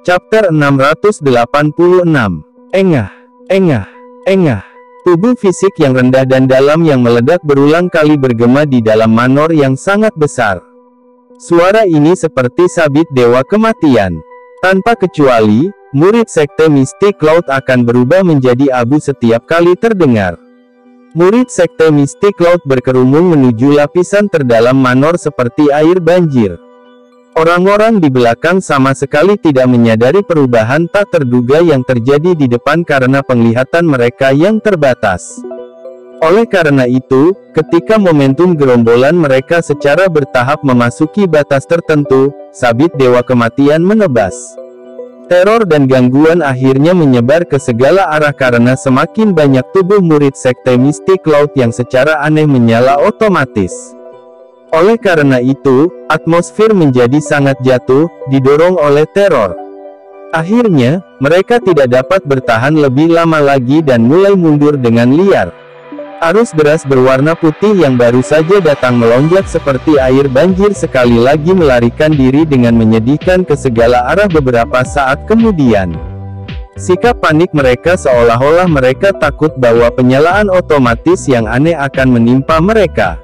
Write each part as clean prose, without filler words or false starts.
Chapter 686. Engah, engah, engah. Tubuh fisik yang rendah dan dalam yang meledak berulang kali bergema di dalam manor yang sangat besar. Suara ini seperti sabit dewa kematian. Tanpa kecuali, murid sekte Mystic Cloud akan berubah menjadi abu setiap kali terdengar. Murid sekte Mystic Cloud berkerumun menuju lapisan terdalam manor seperti air banjir. Orang-orang di belakang sama sekali tidak menyadari perubahan tak terduga yang terjadi di depan karena penglihatan mereka yang terbatas. Oleh karena itu, ketika momentum gerombolan mereka secara bertahap memasuki batas tertentu, sabit dewa kematian menebas. Teror dan gangguan akhirnya menyebar ke segala arah karena semakin banyak tubuh murid sekte Mystic Cloud yang secara aneh menyala otomatis. Oleh karena itu, atmosfer menjadi sangat jatuh, didorong oleh teror. Akhirnya, mereka tidak dapat bertahan lebih lama lagi dan mulai mundur dengan liar. Arus deras berwarna putih yang baru saja datang melonjak seperti air banjir sekali lagi melarikan diri dengan menyedihkan ke segala arah beberapa saat kemudian. Sikap panik mereka seolah-olah mereka takut bahwa penyalaan otomatis yang aneh akan menimpa mereka.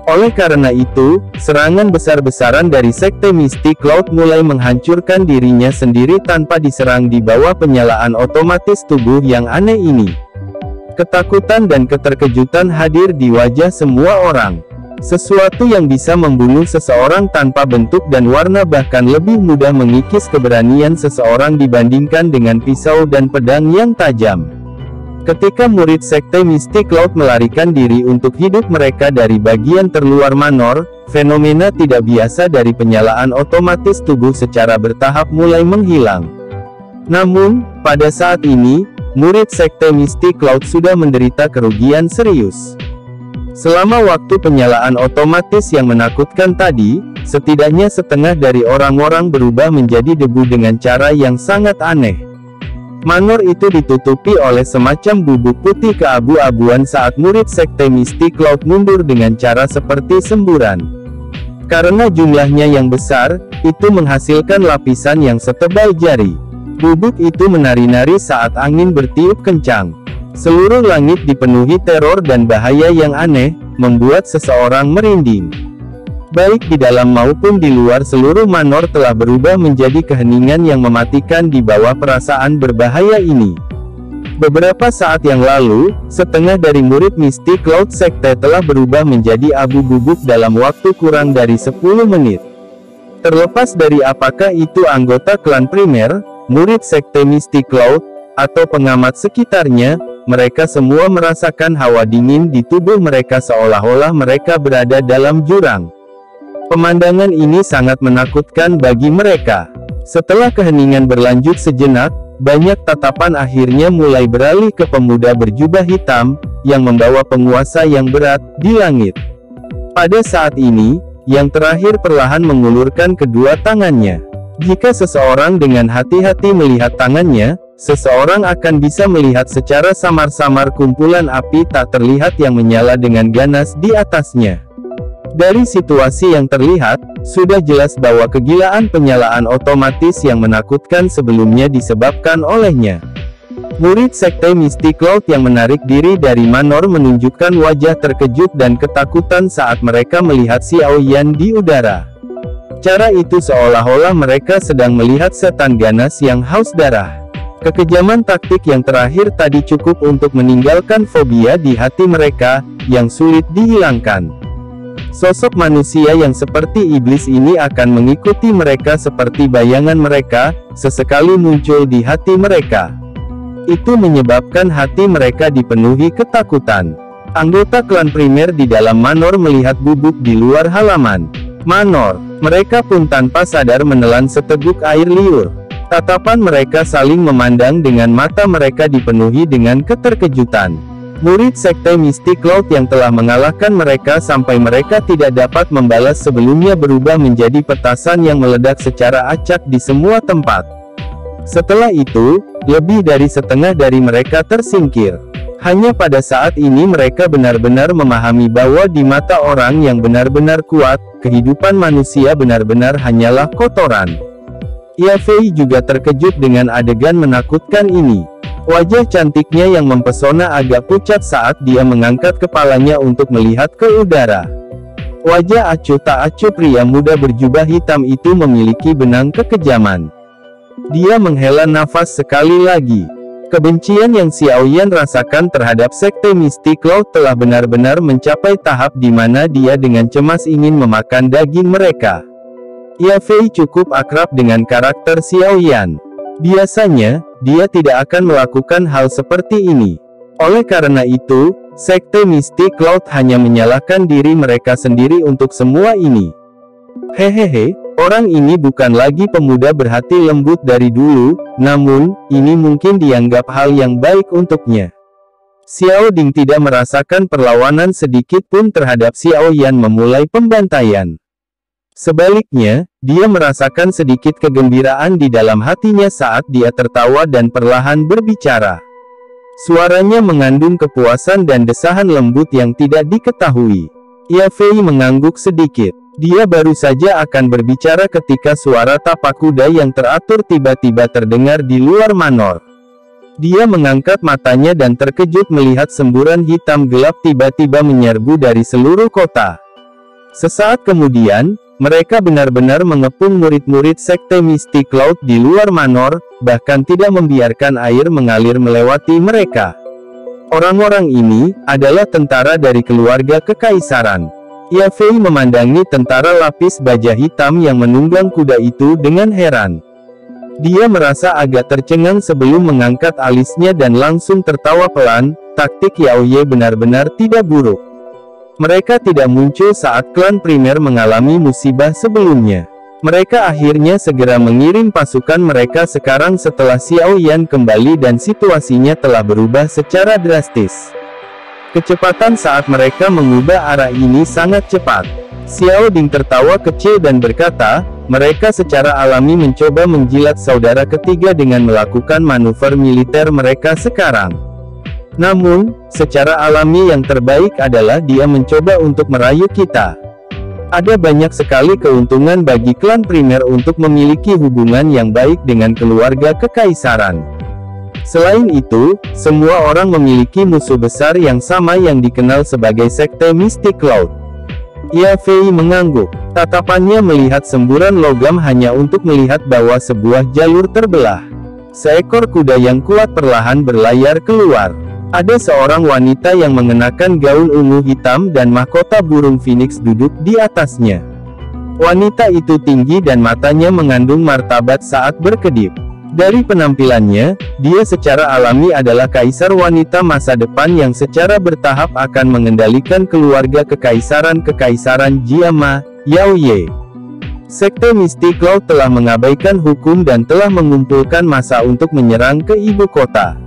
Oleh karena itu, serangan besar-besaran dari sekte Mystic Cloud mulai menghancurkan dirinya sendiri tanpa diserang di bawah penyalaan otomatis tubuh yang aneh ini. Ketakutan dan keterkejutan hadir di wajah semua orang. Sesuatu yang bisa membunuh seseorang tanpa bentuk dan warna bahkan lebih mudah mengikis keberanian seseorang dibandingkan dengan pisau dan pedang yang tajam. Ketika murid sekte Mystic Cloud melarikan diri untuk hidup mereka dari bagian terluar manor, fenomena tidak biasa dari penyalaan otomatis tubuh secara bertahap mulai menghilang. Namun, pada saat ini, murid sekte Mystic Cloud sudah menderita kerugian serius. Selama waktu penyalaan otomatis yang menakutkan tadi, setidaknya setengah dari orang-orang berubah menjadi debu dengan cara yang sangat aneh. Manor itu ditutupi oleh semacam bubuk putih keabu-abuan saat murid sekte Mystic Cloud mundur dengan cara seperti semburan. Karena jumlahnya yang besar, itu menghasilkan lapisan yang setebal jari. Bubuk itu menari-nari saat angin bertiup kencang. Seluruh langit dipenuhi teror dan bahaya yang aneh, membuat seseorang merinding. Baik di dalam maupun di luar seluruh manor telah berubah menjadi keheningan yang mematikan di bawah perasaan berbahaya ini. Beberapa saat yang lalu, setengah dari murid Mystic Cloud Sekte telah berubah menjadi abu bubuk dalam waktu kurang dari 10 menit. Terlepas dari apakah itu anggota klan primer, murid Sekte Mystic Cloud, atau pengamat sekitarnya, mereka semua merasakan hawa dingin di tubuh mereka seolah-olah mereka berada dalam jurang. Pemandangan ini sangat menakutkan bagi mereka. Setelah keheningan berlanjut sejenak, banyak tatapan akhirnya mulai beralih ke pemuda berjubah hitam, yang membawa penguasa yang berat, di langit. Pada saat ini, yang terakhir perlahan mengulurkan kedua tangannya. Jika seseorang dengan hati-hati melihat tangannya, seseorang akan bisa melihat secara samar-samar kumpulan api tak terlihat yang menyala dengan ganas di atasnya. Dari situasi yang terlihat, sudah jelas bahwa kegilaan penyalaan otomatis yang menakutkan sebelumnya disebabkan olehnya. Murid sekte Mystic Cloud yang menarik diri dari manor menunjukkan wajah terkejut dan ketakutan saat mereka melihat Xiao Yan di udara. Cara itu seolah-olah mereka sedang melihat setan ganas yang haus darah. Kekejaman taktik yang terakhir tadi cukup untuk meninggalkan fobia di hati mereka, yang sulit dihilangkan. Sosok manusia yang seperti iblis ini akan mengikuti mereka seperti bayangan mereka, sesekali muncul di hati mereka. Itu menyebabkan hati mereka dipenuhi ketakutan. Anggota klan primer di dalam manor melihat bubuk di luar halaman manor. Mereka pun tanpa sadar menelan seteguk air liur. Tatapan mereka saling memandang dengan mata mereka dipenuhi dengan keterkejutan. Murid sekte Mystic Cloud yang telah mengalahkan mereka sampai mereka tidak dapat membalas sebelumnya berubah menjadi petasan yang meledak secara acak di semua tempat. Setelah itu, lebih dari setengah dari mereka tersingkir. Hanya pada saat ini mereka benar-benar memahami bahwa di mata orang yang benar-benar kuat, kehidupan manusia benar-benar hanyalah kotoran. Yafei juga terkejut dengan adegan menakutkan ini. Wajah cantiknya yang mempesona agak pucat saat dia mengangkat kepalanya untuk melihat ke udara. Wajah acuh tak acuh pria muda berjubah hitam itu memiliki benang kekejaman. Dia menghela nafas sekali lagi. Kebencian yang Xiaoyan rasakan terhadap Sekte Misty Cloud telah benar-benar mencapai tahap di mana dia dengan cemas ingin memakan daging mereka. Yafei cukup akrab dengan karakter Xiaoyan. Biasanya, dia tidak akan melakukan hal seperti ini. Oleh karena itu, Sekte Misty Cloud hanya menyalahkan diri mereka sendiri untuk semua ini. Hehehe, orang ini bukan lagi pemuda berhati lembut dari dulu, namun, ini mungkin dianggap hal yang baik untuknya. Xiao Ding tidak merasakan perlawanan sedikit pun terhadap Xiaoyan memulai pembantaian. Sebaliknya, dia merasakan sedikit kegembiraan di dalam hatinya saat dia tertawa dan perlahan berbicara. Suaranya mengandung kepuasan dan desahan lembut yang tidak diketahui. Yafei mengangguk sedikit. Dia baru saja akan berbicara ketika suara tapak kuda yang teratur tiba-tiba terdengar di luar manor. Dia mengangkat matanya dan terkejut melihat semburan hitam gelap tiba-tiba menyerbu dari seluruh kota. Sesaat kemudian, mereka benar-benar mengepung murid-murid Sekte Misty Cloud di luar manor, bahkan tidak membiarkan air mengalir melewati mereka. Orang-orang ini adalah tentara dari keluarga kekaisaran. Yafei memandangi tentara lapis baja hitam yang menunggang kuda itu dengan heran. Dia merasa agak tercengang sebelum mengangkat alisnya dan langsung tertawa pelan. Taktik Yao Ye benar-benar tidak buruk. Mereka tidak muncul saat klan primer mengalami musibah sebelumnya. Mereka akhirnya segera mengirim pasukan mereka sekarang setelah Xiaoyan kembali dan situasinya telah berubah secara drastis. Kecepatan saat mereka mengubah arah ini sangat cepat. Xiao Ding tertawa kecil dan berkata, mereka secara alami mencoba menjilat saudara ketiga dengan melakukan manuver militer mereka sekarang. Namun, secara alami yang terbaik adalah dia mencoba untuk merayu kita. Ada banyak sekali keuntungan bagi klan primer untuk memiliki hubungan yang baik dengan keluarga kekaisaran. Selain itu, semua orang memiliki musuh besar yang sama yang dikenal sebagai Sekte Misty Cloud. Yafei mengangguk. Tatapannya melihat semburan logam hanya untuk melihat bahwa sebuah jalur terbelah. Seekor kuda yang kuat perlahan berlayar keluar. Ada seorang wanita yang mengenakan gaun ungu hitam dan mahkota burung phoenix duduk di atasnya. Wanita itu tinggi dan matanya mengandung martabat saat berkedip. Dari penampilannya, dia secara alami adalah kaisar wanita masa depan yang secara bertahap akan mengendalikan keluarga kekaisaran Jiama, Yao Ye. Sekte Misty Cloud telah mengabaikan hukum dan telah mengumpulkan massa untuk menyerang ke ibu kota.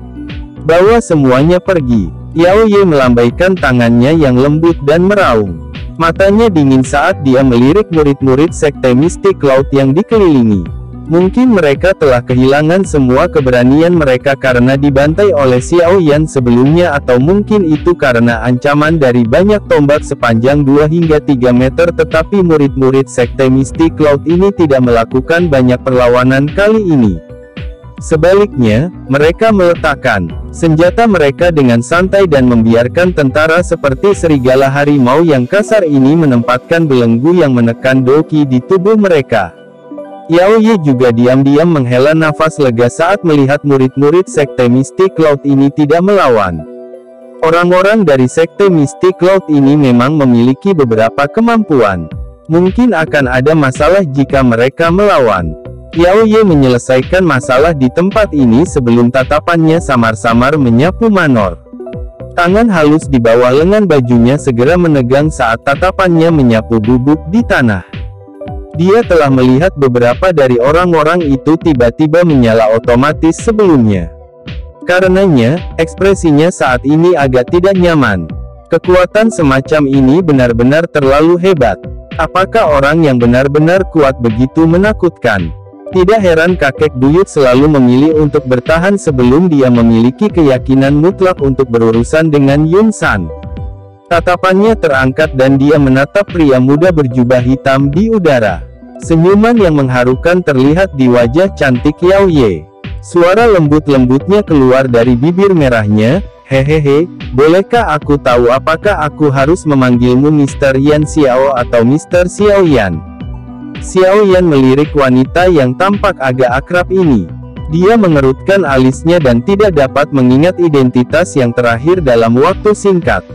Bawa semuanya pergi. Yao Ye melambaikan tangannya yang lembut dan meraung. Matanya dingin saat dia melirik murid-murid Sekte Misty Cloud yang dikelilingi. Mungkin mereka telah kehilangan semua keberanian mereka karena dibantai oleh Xiaoyan sebelumnya, atau mungkin itu karena ancaman dari banyak tombak sepanjang 2 hingga 3 meter, tetapi murid-murid Sekte Misty Cloud ini tidak melakukan banyak perlawanan kali ini. Sebaliknya, mereka meletakkan senjata mereka dengan santai dan membiarkan tentara seperti serigala harimau yang kasar ini menempatkan belenggu yang menekan doki di tubuh mereka. Yao Ye juga diam-diam menghela nafas lega saat melihat murid-murid Sekte Misty Cloud ini tidak melawan. Orang-orang dari Sekte Misty Cloud ini memang memiliki beberapa kemampuan. Mungkin akan ada masalah jika mereka melawan. Yao Ye menyelesaikan masalah di tempat ini sebelum tatapannya samar-samar menyapu manor. Tangan halus di bawah lengan bajunya segera menegang saat tatapannya menyapu bubuk di tanah. Dia telah melihat beberapa dari orang-orang itu tiba-tiba menyala otomatis sebelumnya. Karenanya, ekspresinya saat ini agak tidak nyaman. Kekuatan semacam ini benar-benar terlalu hebat. Apakah orang yang benar-benar kuat begitu menakutkan? Tidak heran kakek buyut selalu memilih untuk bertahan sebelum dia memiliki keyakinan mutlak untuk berurusan dengan Yun San. Tatapannya terangkat dan dia menatap pria muda berjubah hitam di udara. Senyuman yang mengharukan terlihat di wajah cantik Yao Ye. Suara lembut-lembutnya keluar dari bibir merahnya. Hehehe, bolehkah aku tahu apakah aku harus memanggilmu Mr. Yan Xiao atau Mr. Xiao Yan? Xiao Yan melirik wanita yang tampak agak akrab ini. Dia mengerutkan alisnya dan tidak dapat mengingat identitas yang terakhir dalam waktu singkat.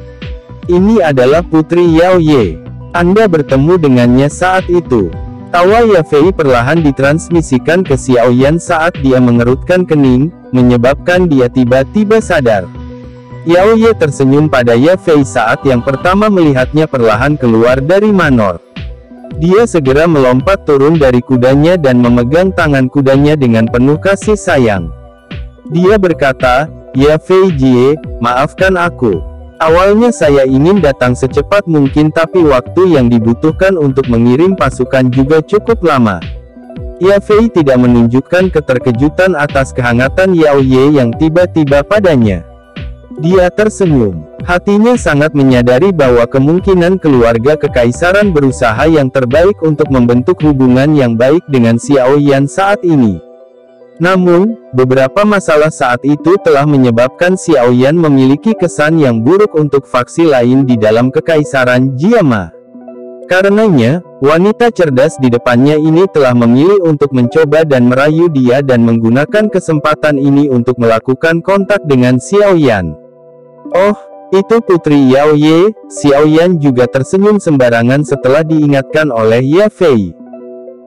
Ini adalah Putri Yao Ye. Anda bertemu dengannya saat itu. Tawa Ya Fei perlahan ditransmisikan ke Xiao Yan saat dia mengerutkan kening, menyebabkan dia tiba-tiba sadar. Yao Ye tersenyum pada Ya Fei saat yang pertama melihatnya perlahan keluar dari manor. Dia segera melompat turun dari kudanya dan memegang tangan kudanya dengan penuh kasih sayang. Dia berkata, "Ya Fei Jie, maafkan aku. Awalnya saya ingin datang secepat mungkin tapi waktu yang dibutuhkan untuk mengirim pasukan juga cukup lama." Ya Fei tidak menunjukkan keterkejutan atas kehangatan Yao Ye yang tiba-tiba padanya. Dia tersenyum. Hatinya sangat menyadari bahwa kemungkinan keluarga kekaisaran berusaha yang terbaik untuk membentuk hubungan yang baik dengan Xiao Yan saat ini. Namun, beberapa masalah saat itu telah menyebabkan Xiao Yan memiliki kesan yang buruk untuk faksi lain di dalam kekaisaran Jiama. Karenanya, wanita cerdas di depannya ini telah memilih untuk mencoba dan merayu dia dan menggunakan kesempatan ini untuk melakukan kontak dengan Xiao Yan. "Oh, itu Putri Yao Ye." Xiao Yan juga tersenyum sembarangan setelah diingatkan oleh Ya Fei.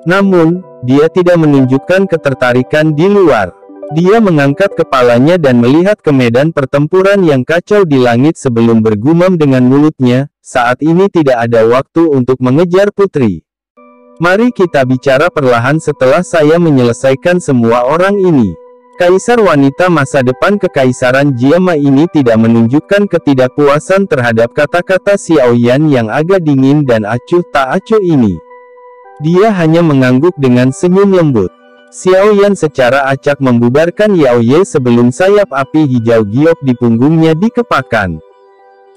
Namun, dia tidak menunjukkan ketertarikan di luar. Dia mengangkat kepalanya dan melihat ke medan pertempuran yang kacau di langit sebelum bergumam dengan mulutnya, "Saat ini tidak ada waktu untuk mengejar putri. Mari kita bicara perlahan setelah saya menyelesaikan semua orang ini." Kaisar wanita masa depan kekaisaran Jiama ini tidak menunjukkan ketidakpuasan terhadap kata-kata Xiao Yan yang agak dingin dan acuh tak acuh ini. Dia hanya mengangguk dengan senyum lembut. Xiao Yan secara acak membubarkan Yao Ye sebelum sayap api hijau giok di punggungnya dikepakkan.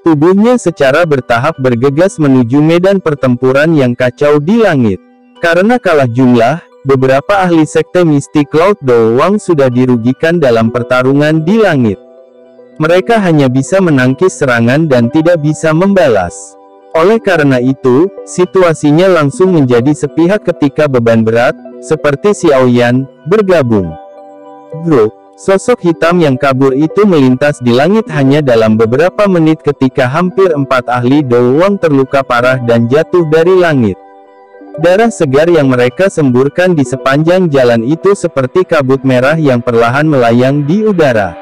Tubuhnya secara bertahap bergegas menuju medan pertempuran yang kacau di langit. Karena kalah jumlah, beberapa ahli sekte mistik Cloud Dawang sudah dirugikan dalam pertarungan di langit. Mereka hanya bisa menangkis serangan dan tidak bisa membalas. Oleh karena itu, situasinya langsung menjadi sepihak ketika beban berat, seperti Xiao Yan, bergabung. Grup, sosok hitam yang kabur itu melintas di langit hanya dalam beberapa menit ketika hampir 4 ahli Dawang terluka parah dan jatuh dari langit. Darah segar yang mereka semburkan di sepanjang jalan itu seperti kabut merah yang perlahan melayang di udara.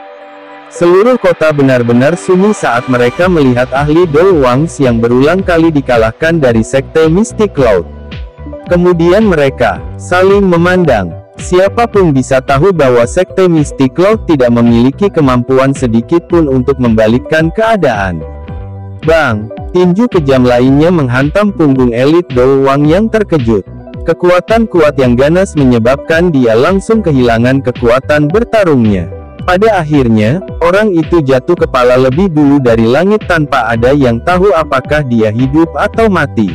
Seluruh kota benar-benar sunyi saat mereka melihat ahli Dawang yang berulang kali dikalahkan dari sekte Mystic Cloud. Kemudian mereka saling memandang. Siapapun bisa tahu bahwa sekte Mystic Cloud tidak memiliki kemampuan sedikit pun untuk membalikkan keadaan. Bang! Tinju kejam lainnya menghantam punggung elit Dawang yang terkejut. Kekuatan kuat yang ganas menyebabkan dia langsung kehilangan kekuatan bertarungnya. Pada akhirnya, orang itu jatuh kepala lebih dulu dari langit tanpa ada yang tahu apakah dia hidup atau mati.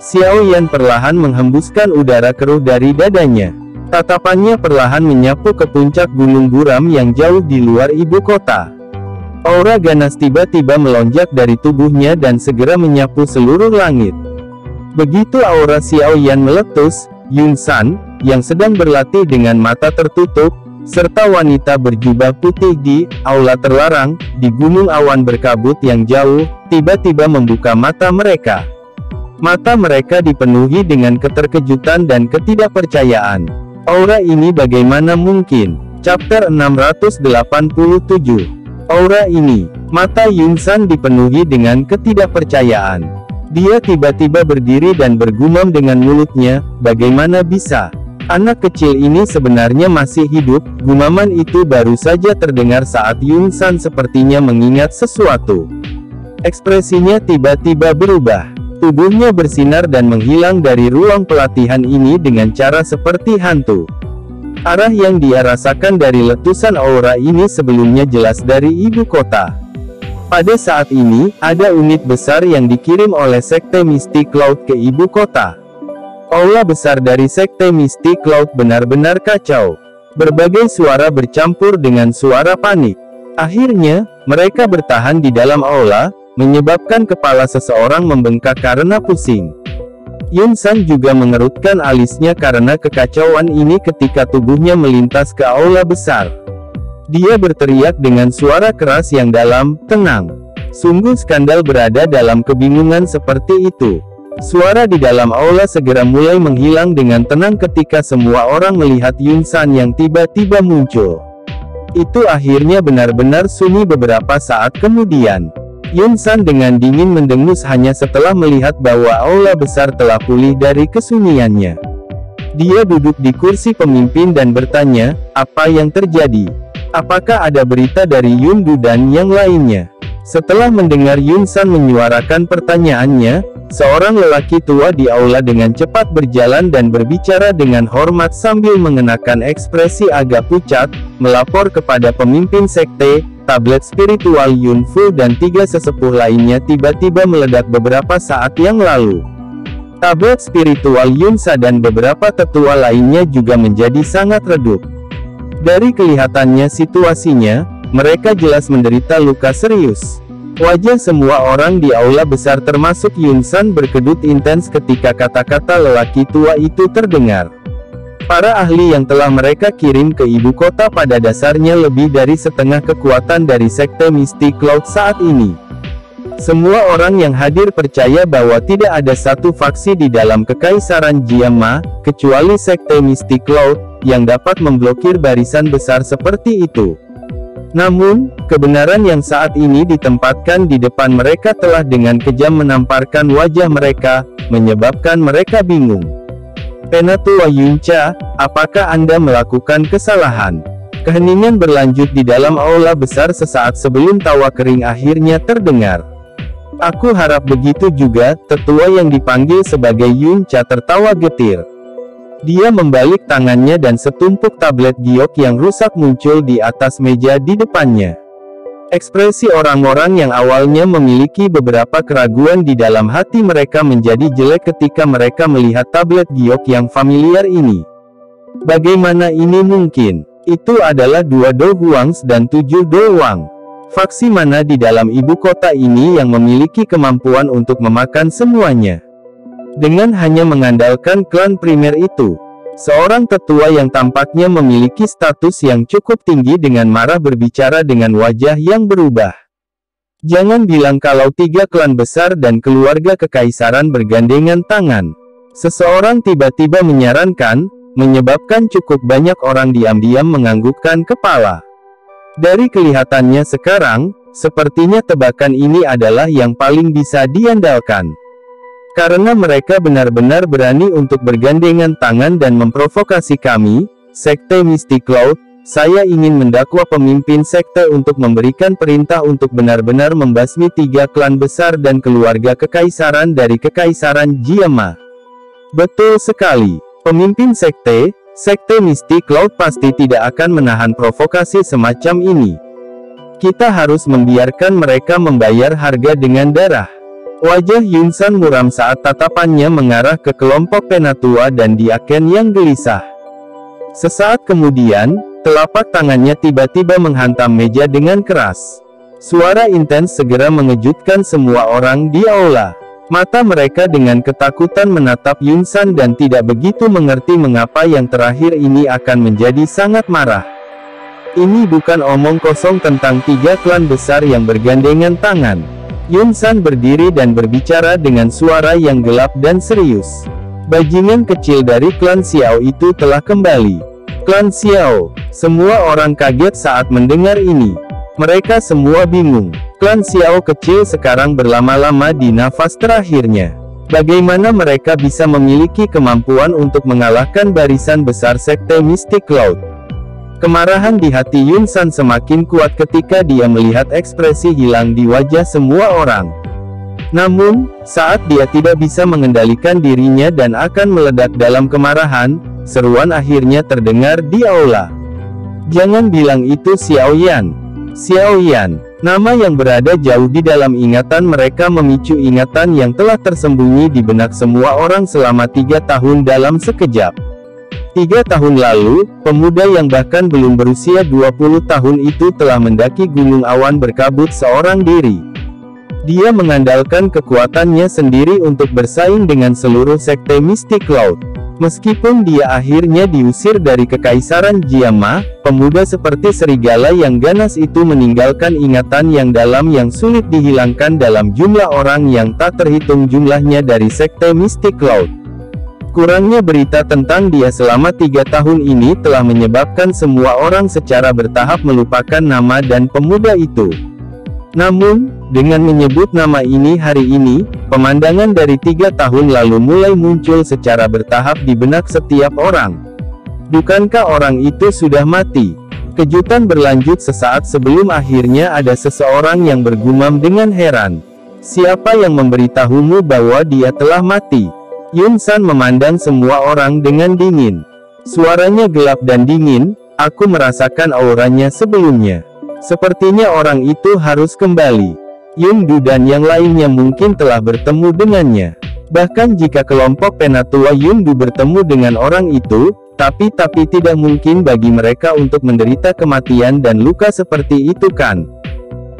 Xiao Yan perlahan menghembuskan udara keruh dari dadanya. Tatapannya perlahan menyapu ke puncak gunung buram yang jauh di luar ibu kota. Aura ganas tiba-tiba melonjak dari tubuhnya dan segera menyapu seluruh langit. Begitu aura Xiao Yan meletus, Yun San, yang sedang berlatih dengan mata tertutup, serta wanita berjubah putih di aula terlarang, di gunung awan berkabut yang jauh, tiba-tiba membuka mata mereka. Mata mereka dipenuhi dengan keterkejutan dan ketidakpercayaan. Aura ini bagaimana mungkin? Chapter 687. Aura ini. Mata Yun San dipenuhi dengan ketidakpercayaan. Dia tiba-tiba berdiri dan bergumam dengan mulutnya, "Bagaimana bisa? Anak kecil ini sebenarnya masih hidup." Gumaman itu baru saja terdengar saat Yun San sepertinya mengingat sesuatu. Ekspresinya tiba-tiba berubah. Tubuhnya bersinar dan menghilang dari ruang pelatihan ini dengan cara seperti hantu. Arah yang dia rasakan dari letusan aura ini sebelumnya jelas dari ibu kota. Pada saat ini, ada unit besar yang dikirim oleh sekte Mystic Cloud ke ibu kota. Aula besar dari Sekte Misty Cloud benar-benar kacau. Berbagai suara bercampur dengan suara panik. Akhirnya, mereka bertahan di dalam aula, menyebabkan kepala seseorang membengkak karena pusing. Yun San juga mengerutkan alisnya karena kekacauan ini ketika tubuhnya melintas ke aula besar. Dia berteriak dengan suara keras yang dalam, "Tenang." Sungguh skandal berada dalam kebingungan seperti itu. Suara di dalam aula segera mulai menghilang dengan tenang ketika semua orang melihat Yun San yang tiba-tiba muncul. Itu akhirnya benar-benar sunyi beberapa saat kemudian. Yun San dengan dingin mendengus hanya setelah melihat bahwa aula besar telah pulih dari kesunyiannya. Dia duduk di kursi pemimpin dan bertanya, "Apa yang terjadi? Apakah ada berita dari Yun Du dan yang lainnya?" Setelah mendengar Yun San menyuarakan pertanyaannya, seorang lelaki tua di aula dengan cepat berjalan dan berbicara dengan hormat sambil mengenakan ekspresi agak pucat, melapor kepada pemimpin sekte. Tablet spiritual Yun Fu dan 3 sesepuh lainnya tiba-tiba meledak beberapa saat yang lalu. Tablet spiritual Yun Sa dan beberapa tetua lainnya juga menjadi sangat redup. Dari kelihatannya situasinya, mereka jelas menderita luka serius. Wajah semua orang di aula besar termasuk Yun San berkedut intens ketika kata-kata lelaki tua itu terdengar. Para ahli yang telah mereka kirim ke ibu kota pada dasarnya lebih dari setengah kekuatan dari Sekte Misty Cloud saat ini. Semua orang yang hadir percaya bahwa tidak ada satu faksi di dalam Kekaisaran Jiama, kecuali Sekte Misty Cloud, yang dapat memblokir barisan besar seperti itu. Namun, kebenaran yang saat ini ditempatkan di depan mereka telah dengan kejam menamparkan wajah mereka, menyebabkan mereka bingung. Penatua Yun Cha, apakah Anda melakukan kesalahan? Keheningan berlanjut di dalam aula besar sesaat sebelum tawa kering akhirnya terdengar. Aku harap begitu juga, tetua yang dipanggil sebagai Yun Cha tertawa getir. Dia membalik tangannya dan setumpuk tablet giok yang rusak muncul di atas meja di depannya. Ekspresi orang-orang yang awalnya memiliki beberapa keraguan di dalam hati mereka menjadi jelek ketika mereka melihat tablet giok yang familiar ini. Bagaimana ini mungkin? Itu adalah 2 Do Huangs dan 7 Do Wang. Faksi mana di dalam ibu kota ini yang memiliki kemampuan untuk memakan semuanya? Dengan hanya mengandalkan klan primer itu, seorang tetua yang tampaknya memiliki status yang cukup tinggi dengan marah berbicara dengan wajah yang berubah. Jangan bilang kalau 3 klan besar dan keluarga kekaisaran bergandengan tangan. Seseorang tiba-tiba menyarankan, menyebabkan cukup banyak orang diam-diam menganggukkan kepala. Dari kelihatannya sekarang, sepertinya tebakan ini adalah yang paling bisa diandalkan. Karena mereka benar-benar berani untuk bergandengan tangan dan memprovokasi kami, Sekte Misty Cloud, saya ingin mendakwa pemimpin sekte untuk memberikan perintah untuk benar-benar membasmi 3 klan besar dan keluarga kekaisaran dari Kekaisaran Jiama. Betul sekali. Pemimpin sekte, Sekte Misty Cloud pasti tidak akan menahan provokasi semacam ini. Kita harus membiarkan mereka membayar harga dengan darah. Wajah Yun San muram saat tatapannya mengarah ke kelompok penatua dan diaken yang gelisah. Sesaat kemudian, telapak tangannya tiba-tiba menghantam meja dengan keras. Suara intens segera mengejutkan semua orang di aula. Mata mereka dengan ketakutan menatap Yun San dan tidak begitu mengerti mengapa yang terakhir ini akan menjadi sangat marah. Ini bukan omong kosong tentang 3 klan besar yang bergandengan tangan. Yun San berdiri dan berbicara dengan suara yang gelap dan serius. Bajingan kecil dari klan Xiao itu telah kembali. Klan Xiao. Semua orang kaget saat mendengar ini. Mereka semua bingung. Klan Xiao kecil sekarang berlama-lama di nafas terakhirnya. Bagaimana mereka bisa memiliki kemampuan untuk mengalahkan barisan besar Sekte Misty Cloud? Kemarahan di hati Yun San semakin kuat ketika dia melihat ekspresi hilang di wajah semua orang. Namun, saat dia tidak bisa mengendalikan dirinya dan akan meledak dalam kemarahan, seruan akhirnya terdengar di aula. Jangan bilang itu Xiao Yan. Xiao Yan, Nama yang berada jauh di dalam ingatan mereka memicu ingatan yang telah tersembunyi di benak semua orang selama 3 tahun dalam sekejap. 3 tahun lalu, pemuda yang bahkan belum berusia 20 tahun itu telah mendaki gunung awan berkabut seorang diri. Dia mengandalkan kekuatannya sendiri untuk bersaing dengan seluruh sekte Mystic Cloud. Meskipun dia akhirnya diusir dari Kekaisaran Jiama, pemuda seperti serigala yang ganas itu meninggalkan ingatan yang dalam yang sulit dihilangkan dalam jumlah orang yang tak terhitung jumlahnya dari sekte Mystic Cloud. Kurangnya berita tentang dia selama 3 tahun ini telah menyebabkan semua orang secara bertahap melupakan nama dan pemuda itu. Namun, dengan menyebut nama ini hari ini, pemandangan dari 3 tahun lalu mulai muncul secara bertahap di benak setiap orang. Bukankah orang itu sudah mati? Kejutan berlanjut sesaat sebelum akhirnya ada seseorang yang bergumam dengan heran. Siapa yang memberitahumu bahwa dia telah mati? Yun San memandang semua orang dengan dingin. Suaranya gelap dan dingin, aku merasakan auranya sebelumnya. Sepertinya orang itu harus kembali. Yundu dan yang lainnya mungkin telah bertemu dengannya. Bahkan jika kelompok penatua Yundu bertemu dengan orang itu, tapi tidak mungkin bagi mereka untuk menderita kematian dan luka seperti itu kan?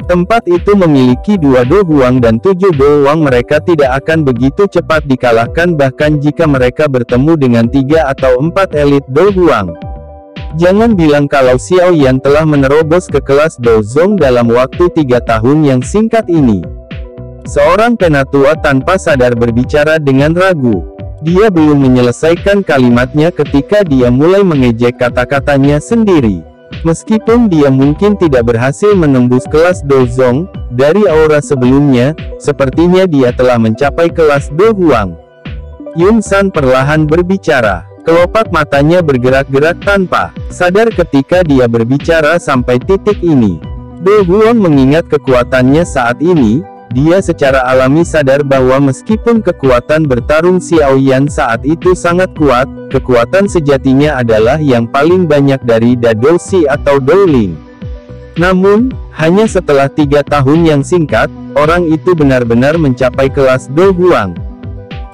Tempat itu memiliki 2 Do Huang dan 7 Do Huang, mereka tidak akan begitu cepat dikalahkan bahkan jika mereka bertemu dengan 3 atau 4 elit Do Huang. Jangan bilang kalau Xiao Yan telah menerobos ke kelas Dozong dalam waktu 3 tahun yang singkat ini. Seorang penatua tanpa sadar berbicara dengan ragu. Dia belum menyelesaikan kalimatnya ketika dia mulai mengejek kata-katanya sendiri. Meskipun dia mungkin tidak berhasil menembus kelas Dozong, dari aura sebelumnya, sepertinya dia telah mencapai kelas Do Huang. Yun San perlahan berbicara. Kelopak matanya bergerak-gerak tanpa sadar ketika dia berbicara sampai titik ini. Do Huang mengingat kekuatannya saat ini. Dia secara alami sadar bahwa meskipun kekuatan bertarung Xiao Yan saat itu sangat kuat, kekuatan sejatinya adalah yang paling banyak dari Da Dou Si atau Dou Ling. Namun, hanya setelah 3 tahun yang singkat, orang itu benar-benar mencapai kelas Do Huang.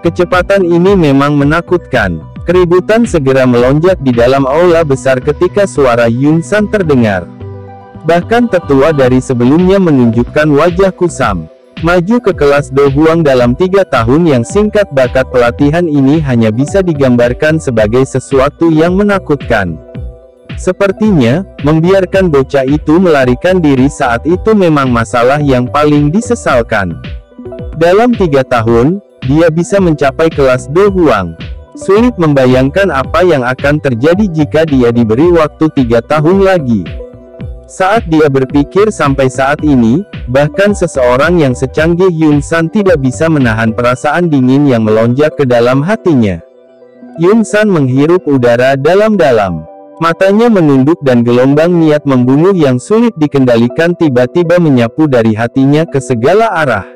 Kecepatan ini memang menakutkan. Keributan segera melonjak di dalam aula besar ketika suara Yun San terdengar. Bahkan tetua dari sebelumnya menunjukkan wajah kusam. Maju ke kelas Do Huang dalam 3 tahun yang singkat, bakat pelatihan ini hanya bisa digambarkan sebagai sesuatu yang menakutkan. Sepertinya, membiarkan bocah itu melarikan diri saat itu memang masalah yang paling disesalkan. Dalam 3 tahun, dia bisa mencapai kelas Do Huang. Sulit membayangkan apa yang akan terjadi jika dia diberi waktu 3 tahun lagi. Saat dia berpikir sampai saat ini, bahkan seseorang yang secanggih Yun San tidak bisa menahan perasaan dingin yang melonjak ke dalam hatinya. Yun San menghirup udara dalam-dalam. Matanya menunduk dan gelombang niat membunuh yang sulit dikendalikan tiba-tiba menyapu dari hatinya ke segala arah.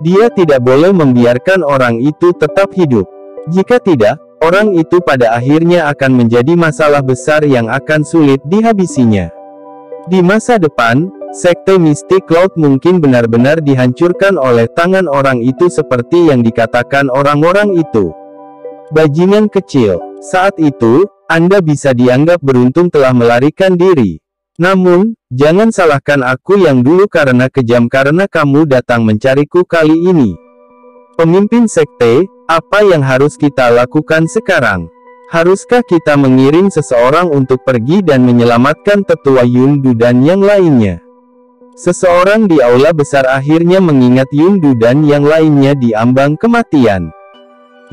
Dia tidak boleh membiarkan orang itu tetap hidup. Jika tidak, orang itu pada akhirnya akan menjadi masalah besar yang akan sulit dihabisinya. Di masa depan, sekte Mystic Cloud mungkin benar-benar dihancurkan oleh tangan orang itu seperti yang dikatakan orang-orang itu. Bajingan kecil, saat itu, Anda bisa dianggap beruntung telah melarikan diri. Namun, jangan salahkan aku yang dulu karena kejam karena kamu datang mencariku kali ini. Pemimpin sekte, apa yang harus kita lakukan sekarang? Haruskah kita mengirim seseorang untuk pergi dan menyelamatkan tetua Yundu dan yang lainnya? Seseorang di aula besar akhirnya mengingat Yundu dan yang lainnya di ambang kematian.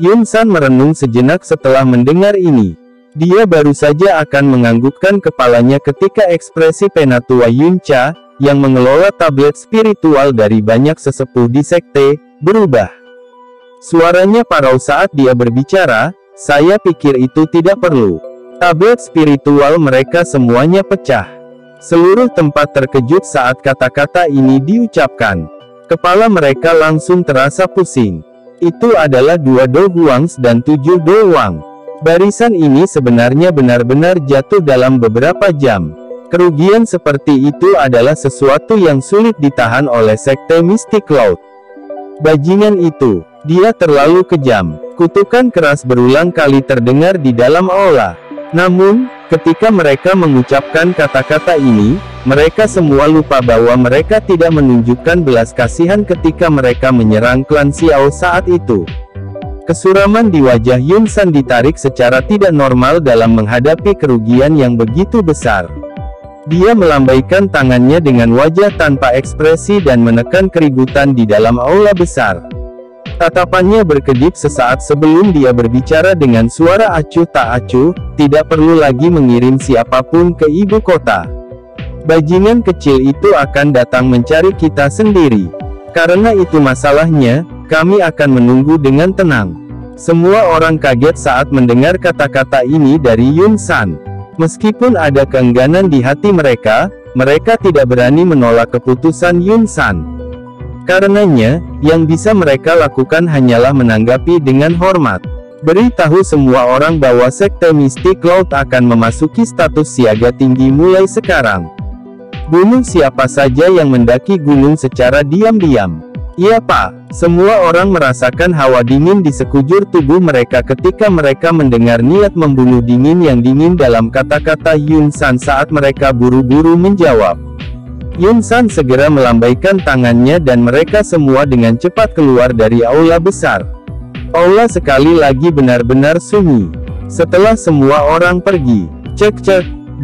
Yun San merenung sejenak setelah mendengar ini. Dia baru saja akan menganggukkan kepalanya ketika ekspresi penatua Yun Cha, yang mengelola tablet spiritual dari banyak sesepuh di sekte, berubah. Suaranya parau saat dia berbicara, saya pikir itu tidak perlu. Tablet spiritual mereka semuanya pecah. Seluruh tempat terkejut saat kata-kata ini diucapkan. Kepala mereka langsung terasa pusing. Itu adalah 2 Do Huangs dan 7 Do Huang. Barisan ini sebenarnya benar-benar jatuh dalam beberapa jam. Kerugian seperti itu adalah sesuatu yang sulit ditahan oleh sekte Mystic Cloud. Bajingan itu, dia terlalu kejam. Kutukan keras berulang kali terdengar di dalam aula. Namun, ketika mereka mengucapkan kata-kata ini, mereka semua lupa bahwa mereka tidak menunjukkan belas kasihan ketika mereka menyerang klan Xiao saat itu. Kesuraman di wajah Yun San ditarik secara tidak normal dalam menghadapi kerugian yang begitu besar. Dia melambaikan tangannya dengan wajah tanpa ekspresi dan menekan keributan di dalam aula besar. Tatapannya berkedip sesaat sebelum dia berbicara dengan suara acuh tak acuh, tidak perlu lagi mengirim siapapun ke ibu kota. Bajingan kecil itu akan datang mencari kita sendiri. Karena itu masalahnya, kami akan menunggu dengan tenang. Semua orang kaget saat mendengar kata-kata ini dari Yun San. Meskipun ada keengganan di hati mereka, mereka tidak berani menolak keputusan Yun San. Karenanya, yang bisa mereka lakukan hanyalah menanggapi dengan hormat. Beritahu semua orang bahwa sekte Mystic Cloud akan memasuki status siaga tinggi mulai sekarang. Bunuh siapa saja yang mendaki gunung secara diam-diam. Iya Pak, semua orang merasakan hawa dingin di sekujur tubuh mereka ketika mereka mendengar niat membunuh dingin yang dingin dalam kata-kata Yun San saat mereka buru-buru menjawab. Yun San segera melambaikan tangannya dan mereka semua dengan cepat keluar dari aula besar. Aula sekali lagi benar-benar sunyi. Setelah semua orang pergi, cek,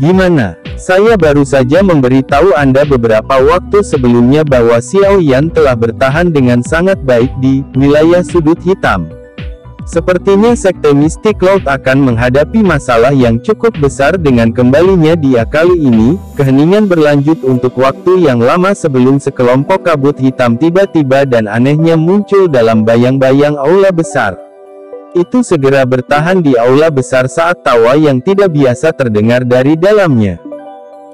gimana? Saya baru saja memberitahu Anda beberapa waktu sebelumnya bahwa Xiao Yan telah bertahan dengan sangat baik di wilayah sudut hitam. Sepertinya sekte Mystic Cloud akan menghadapi masalah yang cukup besar dengan kembalinya dia kali ini. Keheningan berlanjut untuk waktu yang lama sebelum sekelompok kabut hitam tiba-tiba dan anehnya muncul dalam bayang-bayang aula besar. Itu segera bertahan di aula besar saat tawa yang tidak biasa terdengar dari dalamnya.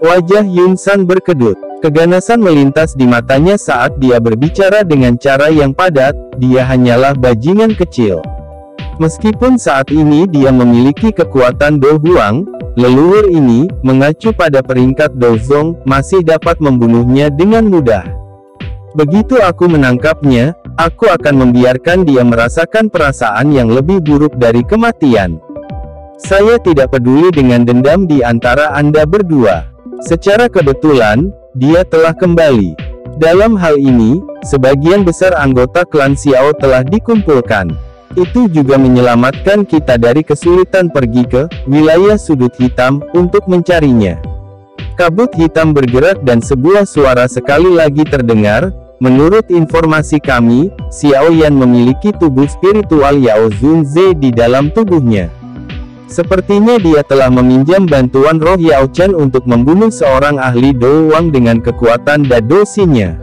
Wajah Yun San berkedut. Keganasan melintas di matanya saat dia berbicara dengan cara yang padat. Dia hanyalah bajingan kecil. Meskipun saat ini dia memiliki kekuatan Do Huang, leluhur ini, mengacu pada peringkat Do Zong, masih dapat membunuhnya dengan mudah. Begitu aku menangkapnya, aku akan membiarkan dia merasakan perasaan yang lebih buruk dari kematian. Saya tidak peduli dengan dendam di antara Anda berdua. Secara kebetulan, dia telah kembali. Dalam hal ini, sebagian besar anggota klan Xiao telah dikumpulkan. Itu juga menyelamatkan kita dari kesulitan pergi ke wilayah sudut hitam untuk mencarinya. Kabut hitam bergerak dan sebuah suara sekali lagi terdengar. Menurut informasi kami, Xiao Yan memiliki tubuh spiritual Yao Zun Ze di dalam tubuhnya. Sepertinya dia telah meminjam bantuan roh Yao Chen untuk membunuh seorang ahli Do Wang dengan kekuatan Dadosinya.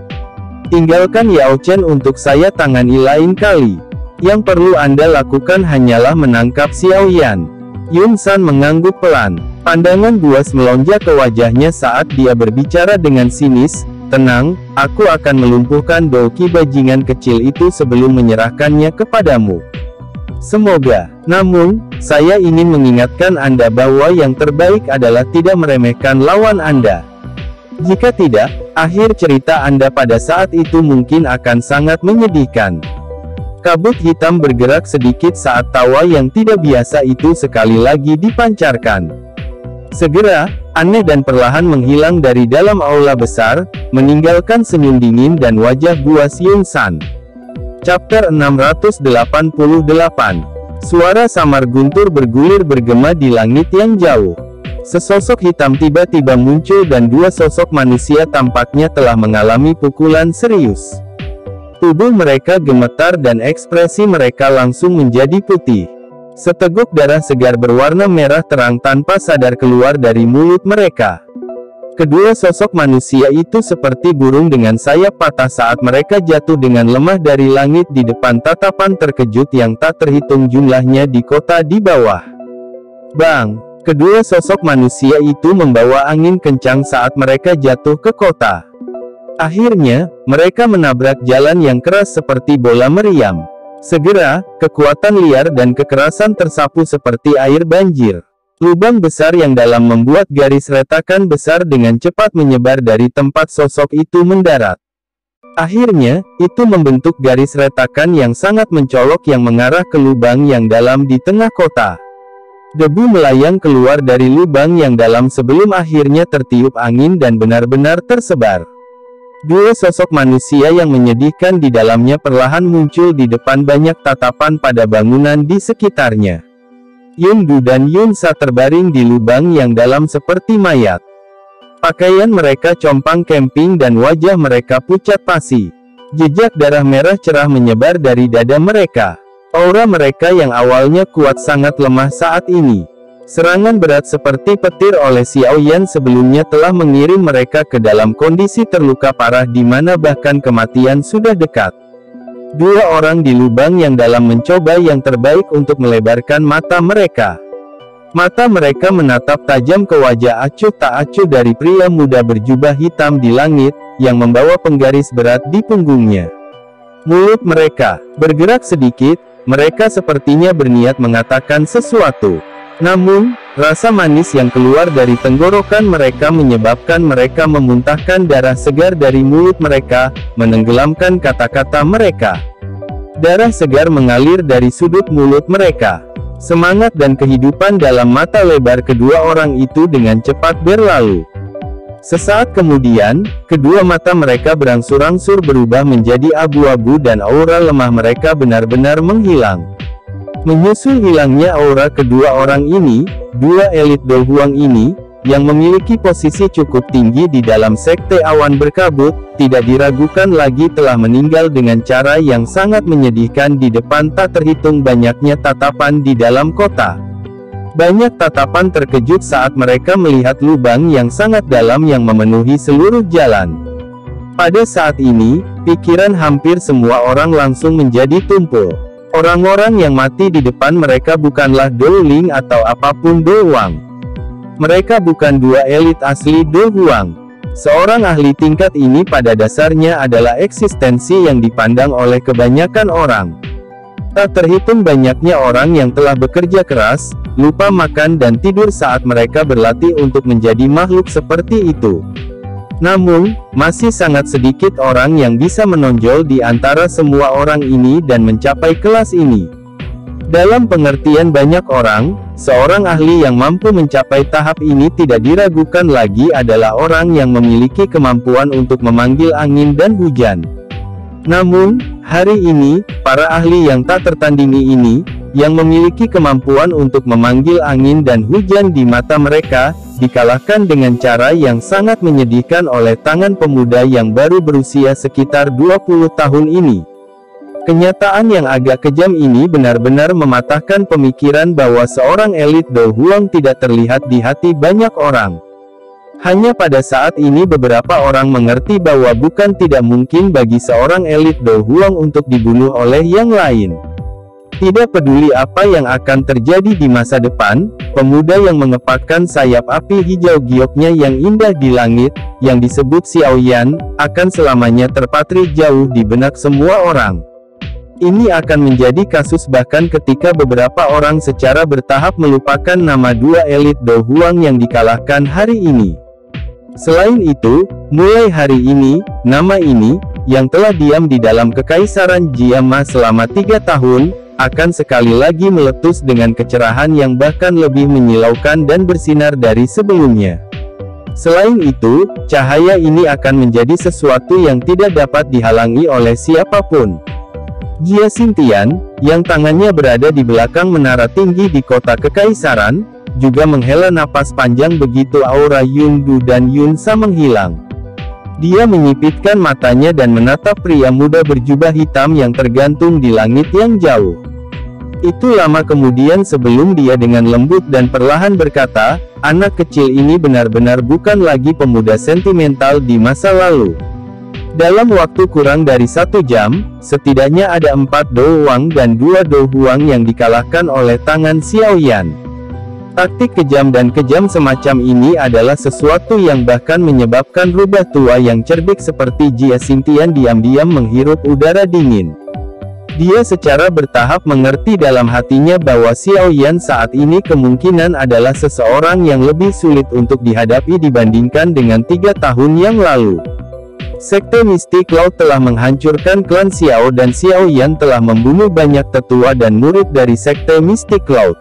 Tinggalkan Yao Chen untuk saya tangani lain kali. Yang perlu Anda lakukan hanyalah menangkap Xiao Yan. Yun San mengangguk pelan. Pandangan buas melonjak ke wajahnya saat dia berbicara dengan sinis. Tenang, aku akan melumpuhkan Doki bajingan kecil itu sebelum menyerahkannya kepadamu. Semoga. Namun, saya ingin mengingatkan Anda bahwa yang terbaik adalah tidak meremehkan lawan Anda. Jika tidak, akhir cerita Anda pada saat itu mungkin akan sangat menyedihkan. Kabut hitam bergerak sedikit saat tawa yang tidak biasa itu sekali lagi dipancarkan. Segera, aneh dan perlahan menghilang dari dalam aula besar, meninggalkan senyum dingin dan wajah buas Yun San. Chapter 688. Suara samar guntur bergulir bergema di langit yang jauh. Sesosok hitam tiba-tiba muncul dan dua sosok manusia tampaknya telah mengalami pukulan serius. Tubuh mereka gemetar dan ekspresi mereka langsung menjadi putih. Seteguk darah segar berwarna merah terang tanpa sadar keluar dari mulut mereka. Kedua sosok manusia itu seperti burung dengan sayap patah saat mereka jatuh dengan lemah dari langit di depan tatapan terkejut yang tak terhitung jumlahnya di kota di bawah. Bang! Kedua sosok manusia itu membawa angin kencang saat mereka jatuh ke kota. Akhirnya, mereka menabrak jalan yang keras seperti bola meriam. Segera, kekuatan liar dan kekerasan tersapu seperti air banjir. Lubang besar yang dalam membuat garis retakan besar dengan cepat menyebar dari tempat sosok itu mendarat. Akhirnya, itu membentuk garis retakan yang sangat mencolok yang mengarah ke lubang yang dalam di tengah kota. Debu melayang keluar dari lubang yang dalam sebelum akhirnya tertiup angin dan benar-benar tersebar. Dua sosok manusia yang menyedihkan di dalamnya perlahan muncul di depan banyak tatapan pada bangunan di sekitarnya. Yun Du dan Yun Sa terbaring di lubang yang dalam seperti mayat. Pakaian mereka compang camping dan wajah mereka pucat pasi. Jejak darah merah cerah menyebar dari dada mereka. Aura mereka yang awalnya kuat sangat lemah saat ini. Serangan berat seperti petir oleh Xiao Yan sebelumnya telah mengirim mereka ke dalam kondisi terluka parah di mana bahkan kematian sudah dekat. Dua orang di lubang yang dalam mencoba yang terbaik untuk melebarkan mata mereka. Mata mereka menatap tajam ke wajah acuh tak acuh dari pria muda berjubah hitam di langit, yang membawa penggaris berat di punggungnya. Mulut mereka bergerak sedikit, mereka sepertinya berniat mengatakan sesuatu. Namun, rasa manis yang keluar dari tenggorokan mereka menyebabkan mereka memuntahkan darah segar dari mulut mereka, menenggelamkan kata-kata mereka. Darah segar mengalir dari sudut mulut mereka. Semangat dan kehidupan dalam mata lebar kedua orang itu dengan cepat berlalu. Sesaat kemudian, kedua mata mereka berangsur-angsur berubah menjadi abu-abu dan aura lemah mereka benar-benar menghilang. Menyusul hilangnya aura kedua orang ini, dua elit Do Huang ini, yang memiliki posisi cukup tinggi di dalam sekte awan berkabut, tidak diragukan lagi telah meninggal dengan cara yang sangat menyedihkan di depan tak terhitung banyaknya tatapan di dalam kota. Banyak tatapan terkejut saat mereka melihat lubang yang sangat dalam yang memenuhi seluruh jalan. Pada saat ini, pikiran hampir semua orang langsung menjadi tumpul. Orang-orang yang mati di depan mereka bukanlah Do Ling atau apapun Do Huang. Mereka bukan dua elit asli Do Huang. Seorang ahli tingkat ini pada dasarnya adalah eksistensi yang dipandang oleh kebanyakan orang. Tak terhitung banyaknya orang yang telah bekerja keras, lupa makan dan tidur saat mereka berlatih untuk menjadi makhluk seperti itu. Namun, masih sangat sedikit orang yang bisa menonjol di antara semua orang ini dan mencapai kelas ini. Dalam pengertian banyak orang, seorang ahli yang mampu mencapai tahap ini tidak diragukan lagi adalah orang yang memiliki kemampuan untuk memanggil angin dan hujan. Namun, hari ini, para ahli yang tak tertandingi ini, yang memiliki kemampuan untuk memanggil angin dan hujan di mata mereka, dikalahkan dengan cara yang sangat menyedihkan oleh tangan pemuda yang baru berusia sekitar 20 tahun ini. Kenyataan yang agak kejam ini benar-benar mematahkan pemikiran bahwa seorang elit Do Huang tidak terlihat di hati banyak orang. Hanya pada saat ini beberapa orang mengerti bahwa bukan tidak mungkin bagi seorang elit Do Huang untuk dibunuh oleh yang lain. Tidak peduli apa yang akan terjadi di masa depan, pemuda yang mengepakkan sayap api hijau gioknya yang indah di langit, yang disebut Xiao Yan, akan selamanya terpatri jauh di benak semua orang. Ini akan menjadi kasus bahkan ketika beberapa orang secara bertahap melupakan nama dua elit Do Huang yang dikalahkan hari ini. Selain itu, mulai hari ini, nama ini, yang telah diam di dalam kekaisaran Jiama selama 3 tahun, akan sekali lagi meletus dengan kecerahan yang bahkan lebih menyilaukan dan bersinar dari sebelumnya. Selain itu, cahaya ini akan menjadi sesuatu yang tidak dapat dihalangi oleh siapapun. Jia Xingtian, yang tangannya berada di belakang menara tinggi di kota kekaisaran, juga menghela napas panjang begitu aura Yun Du dan Yun Sa menghilang. Dia menyipitkan matanya dan menatap pria muda berjubah hitam yang tergantung di langit yang jauh. Itu lama kemudian sebelum dia dengan lembut dan perlahan berkata, anak kecil ini benar-benar bukan lagi pemuda sentimental di masa lalu. Dalam waktu kurang dari 1 jam, setidaknya ada 4 Do Huang dan 2 Do Huang yang dikalahkan oleh tangan Xiao Yan. Taktik kejam dan kejam semacam ini adalah sesuatu yang bahkan menyebabkan rubah tua yang cerdik seperti Jia Xingtian diam-diam menghirup udara dingin. Dia secara bertahap mengerti dalam hatinya bahwa Xiao Yan saat ini kemungkinan adalah seseorang yang lebih sulit untuk dihadapi dibandingkan dengan 3 tahun yang lalu. Sekte Mistik Laut telah menghancurkan klan Xiao dan Xiao Yan telah membunuh banyak tetua dan murid dari Sekte Mistik Laut.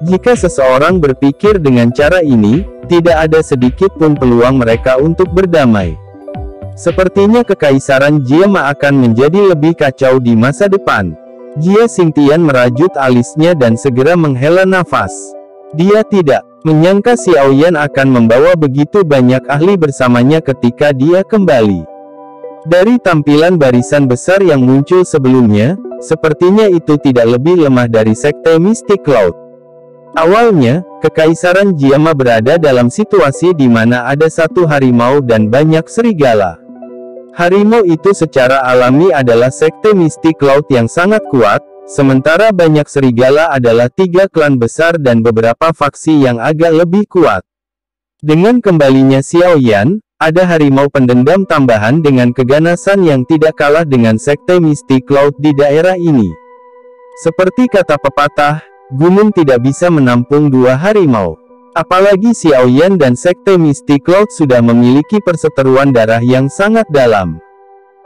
Jika seseorang berpikir dengan cara ini, tidak ada sedikit pun peluang mereka untuk berdamai. Sepertinya Kekaisaran Jiama akan menjadi lebih kacau di masa depan. Jia Xingtian merajut alisnya dan segera menghela nafas. Dia tidak menyangka Xiao Yan akan membawa begitu banyak ahli bersamanya ketika dia kembali. Dari tampilan barisan besar yang muncul sebelumnya, sepertinya itu tidak lebih lemah dari Sekte Mistik Laut. Awalnya, Kekaisaran Jiama berada dalam situasi di mana ada satu harimau dan banyak serigala. Harimau itu secara alami adalah Sekte Mistik Laut yang sangat kuat, sementara banyak serigala adalah 3 klan besar dan beberapa faksi yang agak lebih kuat. Dengan kembalinya Xiao Yan, ada harimau pendendam tambahan dengan keganasan yang tidak kalah dengan Sekte Mistik Laut di daerah ini. Seperti kata pepatah, gunung tidak bisa menampung 2 harimau. Apalagi Xiao Yan dan Sekte Mistik Laut sudah memiliki perseteruan darah yang sangat dalam.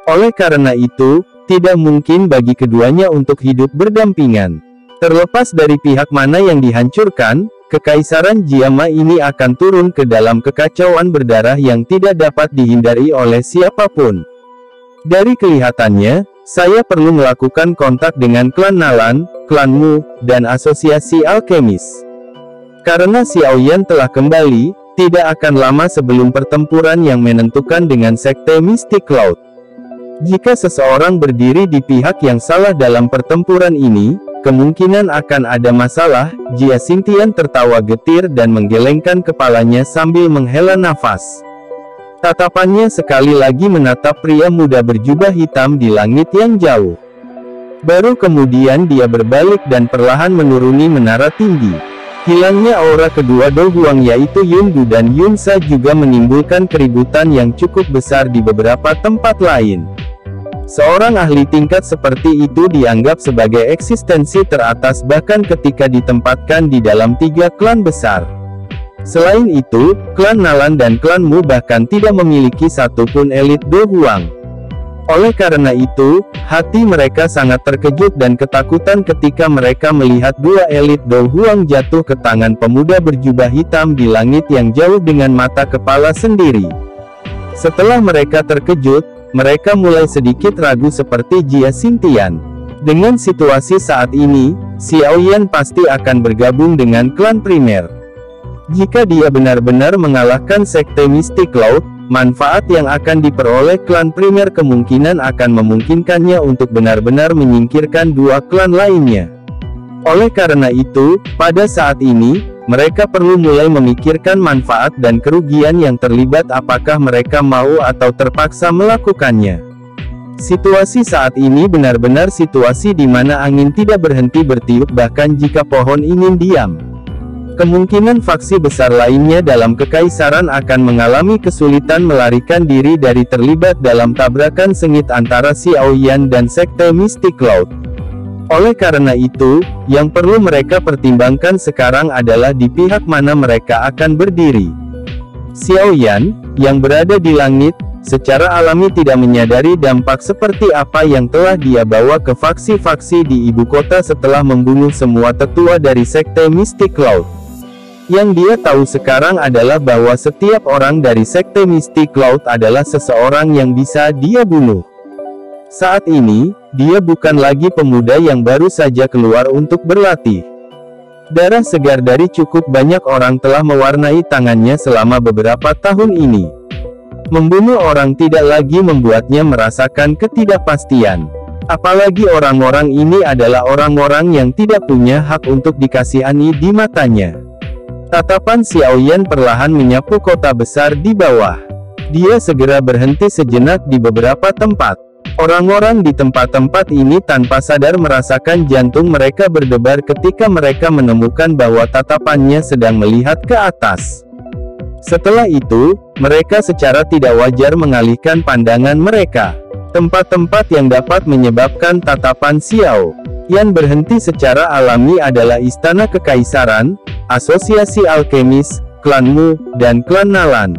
Oleh karena itu, tidak mungkin bagi keduanya untuk hidup berdampingan. Terlepas dari pihak mana yang dihancurkan, Kekaisaran Jiama ini akan turun ke dalam kekacauan berdarah yang tidak dapat dihindari oleh siapapun. Dari kelihatannya, saya perlu melakukan kontak dengan klan Nalan, klan Mu, dan asosiasi alkemis. Karena Xiao Yan telah kembali, tidak akan lama sebelum pertempuran yang menentukan dengan Sekte Mistik Laut. Jika seseorang berdiri di pihak yang salah dalam pertempuran ini, kemungkinan akan ada masalah. Jia Xingtian tertawa getir dan menggelengkan kepalanya sambil menghela nafas. Tatapannya sekali lagi menatap pria muda berjubah hitam di langit yang jauh. Baru kemudian dia berbalik dan perlahan menuruni menara tinggi. Hilangnya aura kedua Do Huang yaitu Yun Du dan Yun Sa juga menimbulkan keributan yang cukup besar di beberapa tempat lain. Seorang ahli tingkat seperti itu dianggap sebagai eksistensi teratas bahkan ketika ditempatkan di dalam 3 klan besar. Selain itu, klan Nalan dan klan Mu bahkan tidak memiliki satupun elit Do Huang. Oleh karena itu, hati mereka sangat terkejut dan ketakutan ketika mereka melihat 2 elit Do Huang jatuh ke tangan pemuda berjubah hitam di langit yang jauh dengan mata kepala sendiri. Setelah mereka terkejut, mereka mulai sedikit ragu seperti Jia Xingtian. Dengan situasi saat ini, Xiao Yan pasti akan bergabung dengan klan primer. Jika dia benar-benar mengalahkan Sekte Mistik Laut, manfaat yang akan diperoleh klan primer kemungkinan akan memungkinkannya untuk benar-benar menyingkirkan 2 klan lainnya. Oleh karena itu, pada saat ini, mereka perlu mulai memikirkan manfaat dan kerugian yang terlibat apakah mereka mau atau terpaksa melakukannya. Situasi saat ini benar-benar situasi di mana angin tidak berhenti bertiup bahkan jika pohon ingin diam. Kemungkinan faksi besar lainnya dalam kekaisaran akan mengalami kesulitan melarikan diri dari terlibat dalam tabrakan sengit antara Xiao Yan dan Sekte Mistik Laut. Oleh karena itu, yang perlu mereka pertimbangkan sekarang adalah di pihak mana mereka akan berdiri. Xiao Yan, yang berada di langit, secara alami tidak menyadari dampak seperti apa yang telah dia bawa ke faksi-faksi di ibu kota setelah membunuh semua tetua dari Sekte Mistik Laut. Yang dia tahu sekarang adalah bahwa setiap orang dari Sekte Mistik Laut adalah seseorang yang bisa dia bunuh. Saat ini, dia bukan lagi pemuda yang baru saja keluar untuk berlatih. Darah segar dari cukup banyak orang telah mewarnai tangannya selama beberapa tahun ini. Membunuh orang tidak lagi membuatnya merasakan ketidakpastian. Apalagi orang-orang ini adalah orang-orang yang tidak punya hak untuk dikasihani di matanya. Tatapan Xiao Yan perlahan menyapu kota besar di bawah. Dia segera berhenti sejenak di beberapa tempat. Orang-orang di tempat-tempat ini tanpa sadar merasakan jantung mereka berdebar ketika mereka menemukan bahwa tatapannya sedang melihat ke atas. Setelah itu, mereka secara tidak wajar mengalihkan pandangan mereka. Tempat-tempat yang dapat menyebabkan tatapan Xiao Yan berhenti secara alami adalah Istana Kekaisaran, Asosiasi Alkemis, Klan Mu, dan Klan Nalan.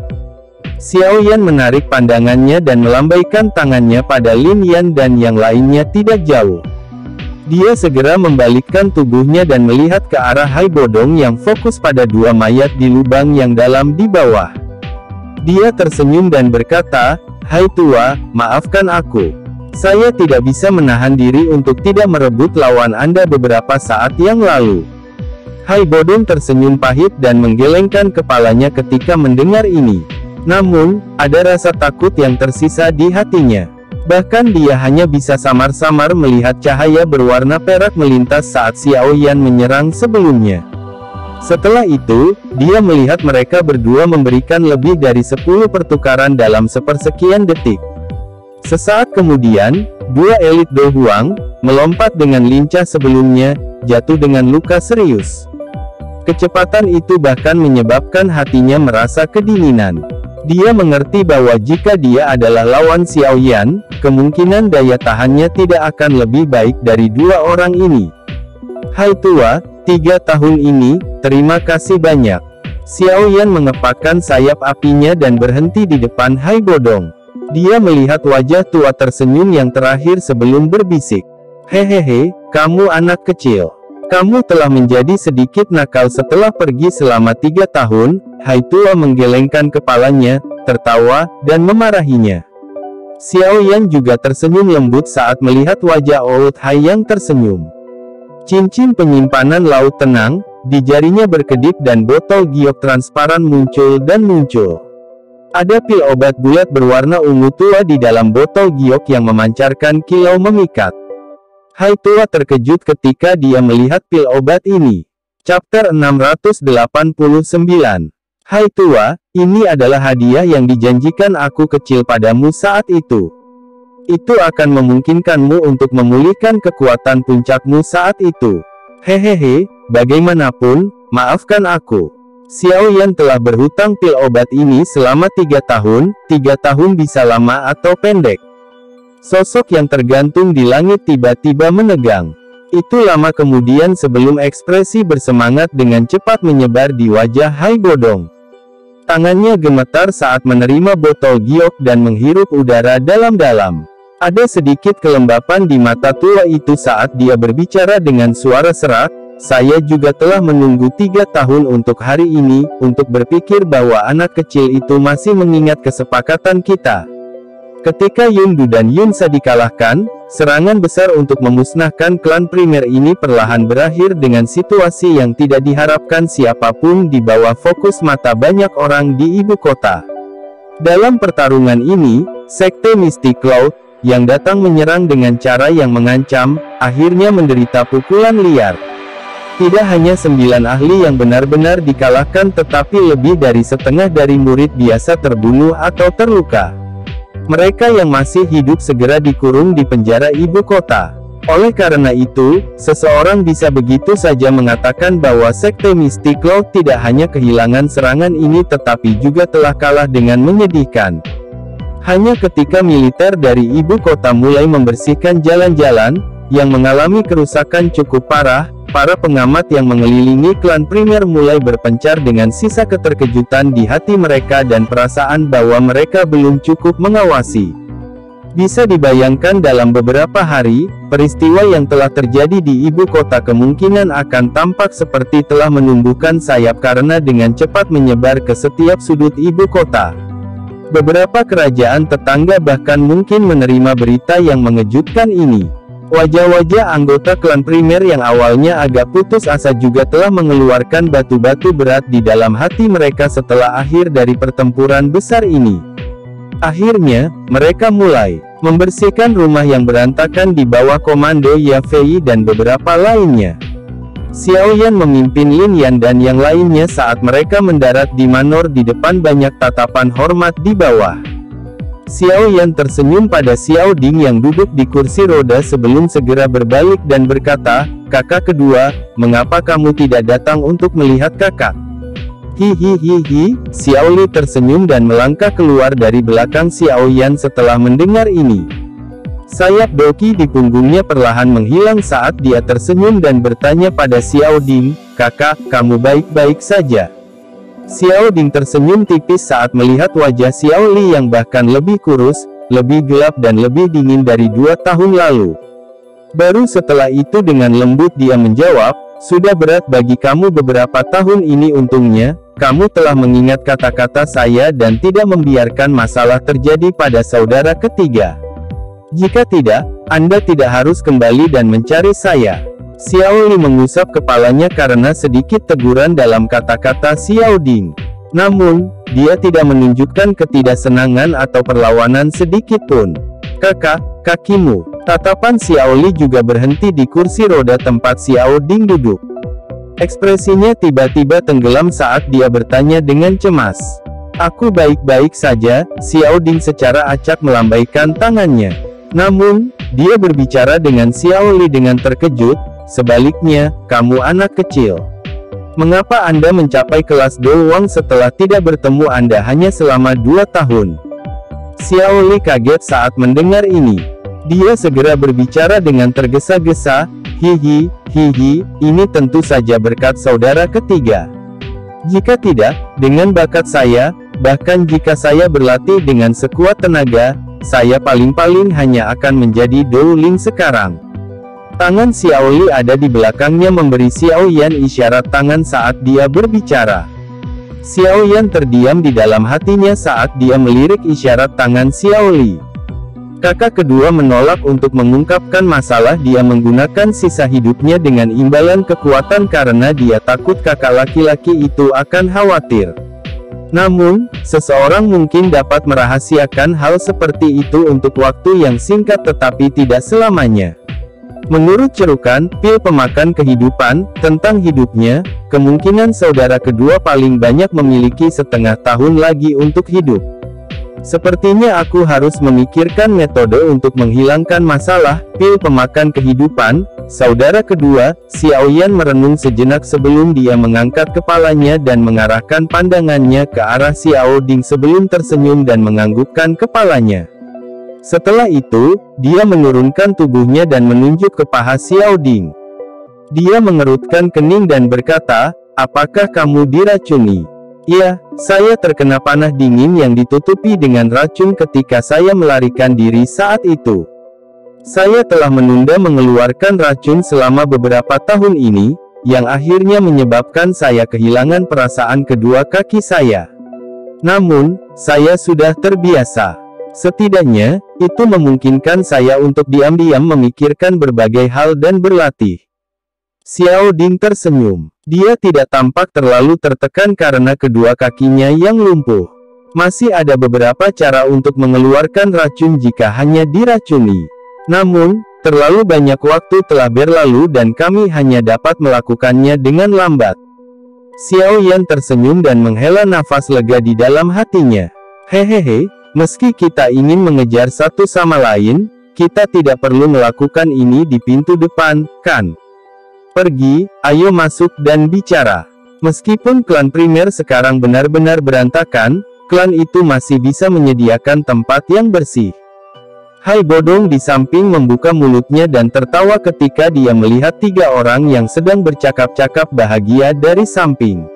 Xiao Yan menarik pandangannya dan melambaikan tangannya pada Lin Yan dan yang lainnya tidak jauh. Dia segera membalikkan tubuhnya dan melihat ke arah Hai Bodong yang fokus pada dua mayat di lubang yang dalam di bawah. Dia tersenyum dan berkata, "Hai tua, maafkan aku. Saya tidak bisa menahan diri untuk tidak merebut lawan Anda beberapa saat yang lalu." Hai Bodong tersenyum pahit dan menggelengkan kepalanya ketika mendengar ini. Namun, ada rasa takut yang tersisa di hatinya. Bahkan dia hanya bisa samar-samar melihat cahaya berwarna perak melintas saat Xiao Yan menyerang sebelumnya. Setelah itu, dia melihat mereka berdua memberikan lebih dari 10 pertukaran dalam sepersekian detik. Sesaat kemudian, dua elit Do Huang melompat dengan lincah sebelumnya, jatuh dengan luka serius. Kecepatan itu bahkan menyebabkan hatinya merasa kedinginan. Dia mengerti bahwa jika dia adalah lawan Xiao Yan, kemungkinan daya tahannya tidak akan lebih baik dari dua orang ini. "Hai tua, 3 tahun ini, terima kasih banyak." Xiao Yan mengepakkan sayap apinya dan berhenti di depan Hai Bodong. Dia melihat wajah tua tersenyum yang terakhir sebelum berbisik. "Hehehe, kamu anak kecil. Kamu telah menjadi sedikit nakal setelah pergi selama 3 tahun, Hai tua menggelengkan kepalanya, tertawa, dan memarahinya. Xiao Yan juga tersenyum lembut saat melihat wajah Old Hai yang tersenyum. Cincin penyimpanan laut tenang, di jarinya berkedip dan botol giok transparan muncul dan muncul. Ada pil obat bulat berwarna ungu tua di dalam botol giok yang memancarkan kilau memikat. Hai tua terkejut ketika dia melihat pil obat ini. Chapter 689. Hai tua, ini adalah hadiah yang dijanjikan aku kecil padamu saat itu. Itu akan memungkinkanmu untuk memulihkan kekuatan puncakmu saat itu. Hehehe, bagaimanapun, maafkan aku. Xiao Yan telah berhutang pil obat ini selama 3 tahun, 3 tahun bisa lama atau pendek. Sosok yang tergantung di langit tiba-tiba menegang. Itu lama kemudian sebelum ekspresi bersemangat dengan cepat menyebar di wajah Hai Bodong. Tangannya gemetar saat menerima botol giok dan menghirup udara dalam-dalam. Ada sedikit kelembapan di mata tua itu saat dia berbicara dengan suara serak, "Saya juga telah menunggu 3 tahun untuk hari ini, untuk berpikir bahwa anak kecil itu masih mengingat kesepakatan kita." Ketika Yun Du dan Yun Sa dikalahkan, serangan besar untuk memusnahkan klan primer ini perlahan berakhir dengan situasi yang tidak diharapkan siapapun di bawah fokus mata banyak orang di ibu kota. Dalam pertarungan ini, Sekte Mystic Cloud, yang datang menyerang dengan cara yang mengancam, akhirnya menderita pukulan liar. Tidak hanya 9 ahli yang benar-benar dikalahkan tetapi lebih dari setengah dari murid biasa terbunuh atau terluka. Mereka yang masih hidup segera dikurung di penjara ibu kota. Oleh karena itu, seseorang bisa begitu saja mengatakan bahwa Sekte Mystic Cloud tidak hanya kehilangan serangan ini tetapi juga telah kalah dengan menyedihkan. Hanya ketika militer dari ibu kota mulai membersihkan jalan-jalan, yang mengalami kerusakan cukup parah, para pengamat yang mengelilingi klan primer mulai berpencar dengan sisa keterkejutan di hati mereka dan perasaan bahwa mereka belum cukup mengawasi. Bisa dibayangkan dalam beberapa hari, peristiwa yang telah terjadi di ibu kota kemungkinan akan tampak seperti telah menumbuhkan sayap karena dengan cepat menyebar ke setiap sudut ibu kota. Beberapa kerajaan tetangga bahkan mungkin menerima berita yang mengejutkan ini. Wajah-wajah anggota klan primer yang awalnya agak putus asa juga telah mengeluarkan batu-batu berat di dalam hati mereka setelah akhir dari pertempuran besar ini. Akhirnya, mereka mulai membersihkan rumah yang berantakan di bawah komando Ya Fei dan beberapa lainnya. Xiao Yan memimpin Lin Yan dan yang lainnya saat mereka mendarat di manor di depan banyak tatapan hormat di bawah. Xiao Yan tersenyum pada Xiao Ding yang duduk di kursi roda sebelum segera berbalik dan berkata, "Kakak kedua, mengapa kamu tidak datang untuk melihat kakak?" Hihihihi, Xiao Li tersenyum dan melangkah keluar dari belakang Xiao Yan setelah mendengar ini. Sayap Doki di punggungnya perlahan menghilang saat dia tersenyum dan bertanya pada Xiao Ding, "Kakak, kamu baik-baik saja?" Xiao Ding tersenyum tipis saat melihat wajah Xiao Li yang bahkan lebih kurus, lebih gelap dan lebih dingin dari 2 tahun lalu. Baru setelah itu dengan lembut dia menjawab, "Sudah berat bagi kamu beberapa tahun ini, untungnya kamu telah mengingat kata-kata saya dan tidak membiarkan masalah terjadi pada saudara ketiga. Jika tidak, Anda tidak harus kembali dan mencari saya." Xiao Li mengusap kepalanya karena sedikit teguran dalam kata-kata Xiao Ding. Namun, dia tidak menunjukkan ketidaksenangan atau perlawanan sedikit pun. "Kakak, kakimu." Tatapan Xiao Li juga berhenti di kursi roda tempat Xiao Ding duduk. Ekspresinya tiba-tiba tenggelam saat dia bertanya dengan cemas. "Aku baik-baik saja." Xiao Ding secara acak melambaikan tangannya. Namun, dia berbicara dengan Xiao Li dengan terkejut, "Sebaliknya, kamu anak kecil. Mengapa Anda mencapai kelas doang setelah tidak bertemu Anda hanya selama 2 tahun?" Xiao Li kaget saat mendengar ini. Dia segera berbicara dengan tergesa-gesa, "Hihi, ini tentu saja berkat saudara ketiga. Jika tidak, dengan bakat saya, bahkan jika saya berlatih dengan sekuat tenaga, saya paling-paling hanya akan menjadi Douling sekarang." Tangan Xiao Li ada di belakangnya memberi Xiao Yan isyarat tangan saat dia berbicara. Xiao Yan terdiam di dalam hatinya saat dia melirik isyarat tangan Xiao Li. Kakak kedua menolak untuk mengungkapkan masalah dia menggunakan sisa hidupnya dengan imbalan kekuatan karena dia takut kakak laki-laki itu akan khawatir. Namun, seseorang mungkin dapat merahasiakan hal seperti itu untuk waktu yang singkat tetapi tidak selamanya. Menurut cerukan pil pemakan kehidupan tentang hidupnya, kemungkinan saudara kedua paling banyak memiliki setengah tahun lagi untuk hidup. Sepertinya aku harus memikirkan metode untuk menghilangkan masalah pil pemakan kehidupan. Saudara kedua, Xiao Yan merenung sejenak sebelum dia mengangkat kepalanya dan mengarahkan pandangannya ke arah Xiao Ding sebelum tersenyum dan menganggukkan kepalanya. Setelah itu, dia menurunkan tubuhnya dan menunjuk ke paha Xiao Ding. Dia mengerutkan kening dan berkata, "Apakah kamu diracuni?" "Ya, saya terkena panah dingin yang ditutupi dengan racun ketika saya melarikan diri saat itu. Saya telah menunda mengeluarkan racun selama beberapa tahun ini, yang akhirnya menyebabkan saya kehilangan perasaan kedua kaki saya. Namun, saya sudah terbiasa. Setidaknya, itu memungkinkan saya untuk diam-diam memikirkan berbagai hal dan berlatih." Xiao Ding tersenyum. Dia tidak tampak terlalu tertekan karena kedua kakinya yang lumpuh. Masih ada beberapa cara untuk mengeluarkan racun jika hanya diracuni. Namun, terlalu banyak waktu telah berlalu dan kami hanya dapat melakukannya dengan lambat. Xiao Yan tersenyum dan menghela nafas lega di dalam hatinya. "Hehehe, meski kita ingin mengejar satu sama lain, kita tidak perlu melakukan ini di pintu depan, kan? Pergi, ayo masuk dan bicara." Meskipun klan primer sekarang benar-benar berantakan, klan itu masih bisa menyediakan tempat yang bersih. Hai Bodong di samping membuka mulutnya dan tertawa ketika dia melihat 3 orang yang sedang bercakap-cakap bahagia dari samping.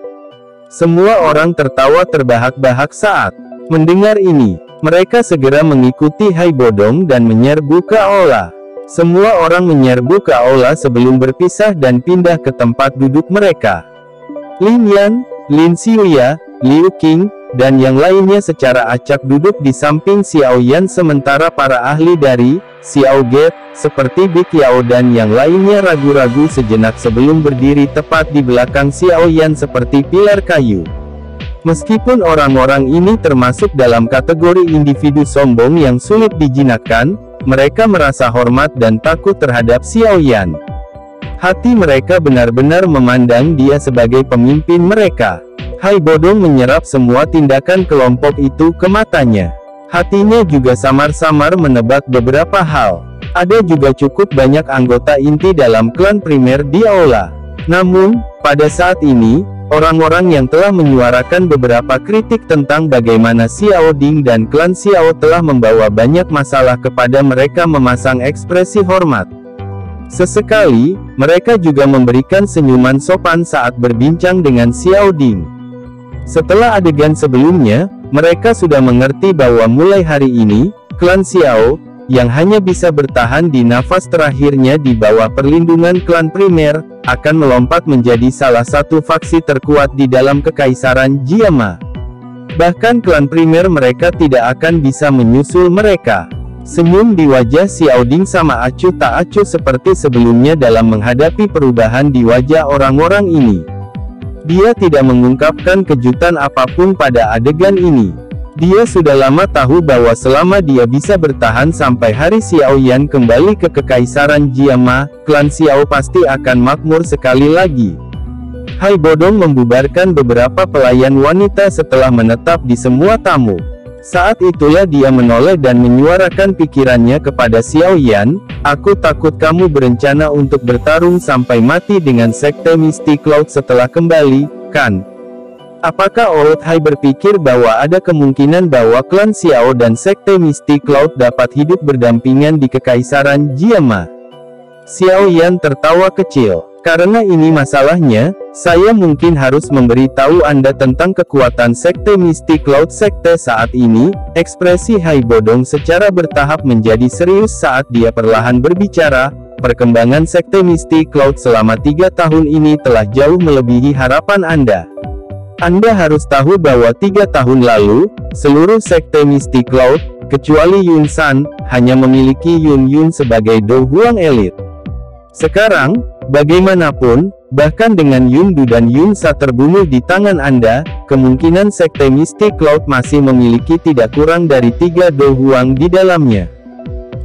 Semua orang tertawa terbahak-bahak saat mendengar ini. Mereka segera mengikuti Hai Bodong dan menyerbu ke aula. Semua orang menyerbu ke aula sebelum berpisah dan pindah ke tempat duduk mereka. Lin Yan, Lin Xiuya, Liu Qing, dan yang lainnya secara acak duduk di samping Xiao Yan sementara para ahli dari Xiao Gate, seperti Big Yao dan yang lainnya ragu-ragu sejenak sebelum berdiri tepat di belakang Xiao Yan seperti pilar kayu. Meskipun orang-orang ini termasuk dalam kategori individu sombong yang sulit dijinakkan, mereka merasa hormat dan takut terhadap Xiao Yan. Hati mereka benar-benar memandang dia sebagai pemimpin mereka. Hai Bodong menyerap semua tindakan kelompok itu ke matanya. Hatinya juga samar-samar menebak beberapa hal. Ada juga cukup banyak anggota inti dalam klan primer di aula. Namun, pada saat ini, Orang-orang yang telah menyuarakan beberapa kritik tentang bagaimana Xiao Ding dan klan Xiao telah membawa banyak masalah kepada mereka memasang ekspresi hormat. Sesekali, mereka juga memberikan senyuman sopan saat berbincang dengan Xiao Ding. Setelah adegan sebelumnya, mereka sudah mengerti bahwa mulai hari ini, klan Xiao, yang hanya bisa bertahan di nafas terakhirnya di bawah perlindungan klan primer, akan melompat menjadi salah satu faksi terkuat di dalam kekaisaran Jiama. Bahkan klan primer mereka tidak akan bisa menyusul mereka. Senyum di wajah Xiao Ding sama acuh tak acuh seperti sebelumnya dalam menghadapi perubahan di wajah orang-orang ini. Dia tidak mengungkapkan kejutan apapun pada adegan ini. Dia sudah lama tahu bahwa selama dia bisa bertahan sampai hari Xiao Yan kembali ke kekaisaran Jiama, klan Xiao pasti akan makmur sekali lagi. Hai Bodong membubarkan beberapa pelayan wanita setelah menetap di semua tamu. Saat itulah dia menoleh dan menyuarakan pikirannya kepada Xiao Yan, "Aku takut kamu berencana untuk bertarung sampai mati dengan Sekte Misty Cloud setelah kembali, kan? Apakah Old Hai berpikir bahwa ada kemungkinan bahwa klan Xiao dan Sekte Misty Cloud dapat hidup berdampingan di kekaisaran Jiama?" Xiao Yan tertawa kecil. "Karena ini masalahnya, saya mungkin harus memberitahu Anda tentang kekuatan Sekte Misty Cloud Sekte saat ini." Ekspresi Hai Bodong secara bertahap menjadi serius saat dia perlahan berbicara. "Perkembangan Sekte Misty Cloud selama 3 tahun ini telah jauh melebihi harapan Anda. Anda harus tahu bahwa 3 tahun lalu, seluruh Sekte Misty Cloud, kecuali Yun San, hanya memiliki Yun Yun sebagai Do Huang elit. Sekarang, bagaimanapun, bahkan dengan Yun Du dan Yun Sa terbunuh di tangan Anda, kemungkinan Sekte Misty Cloud masih memiliki tidak kurang dari 3 Do Huang di dalamnya.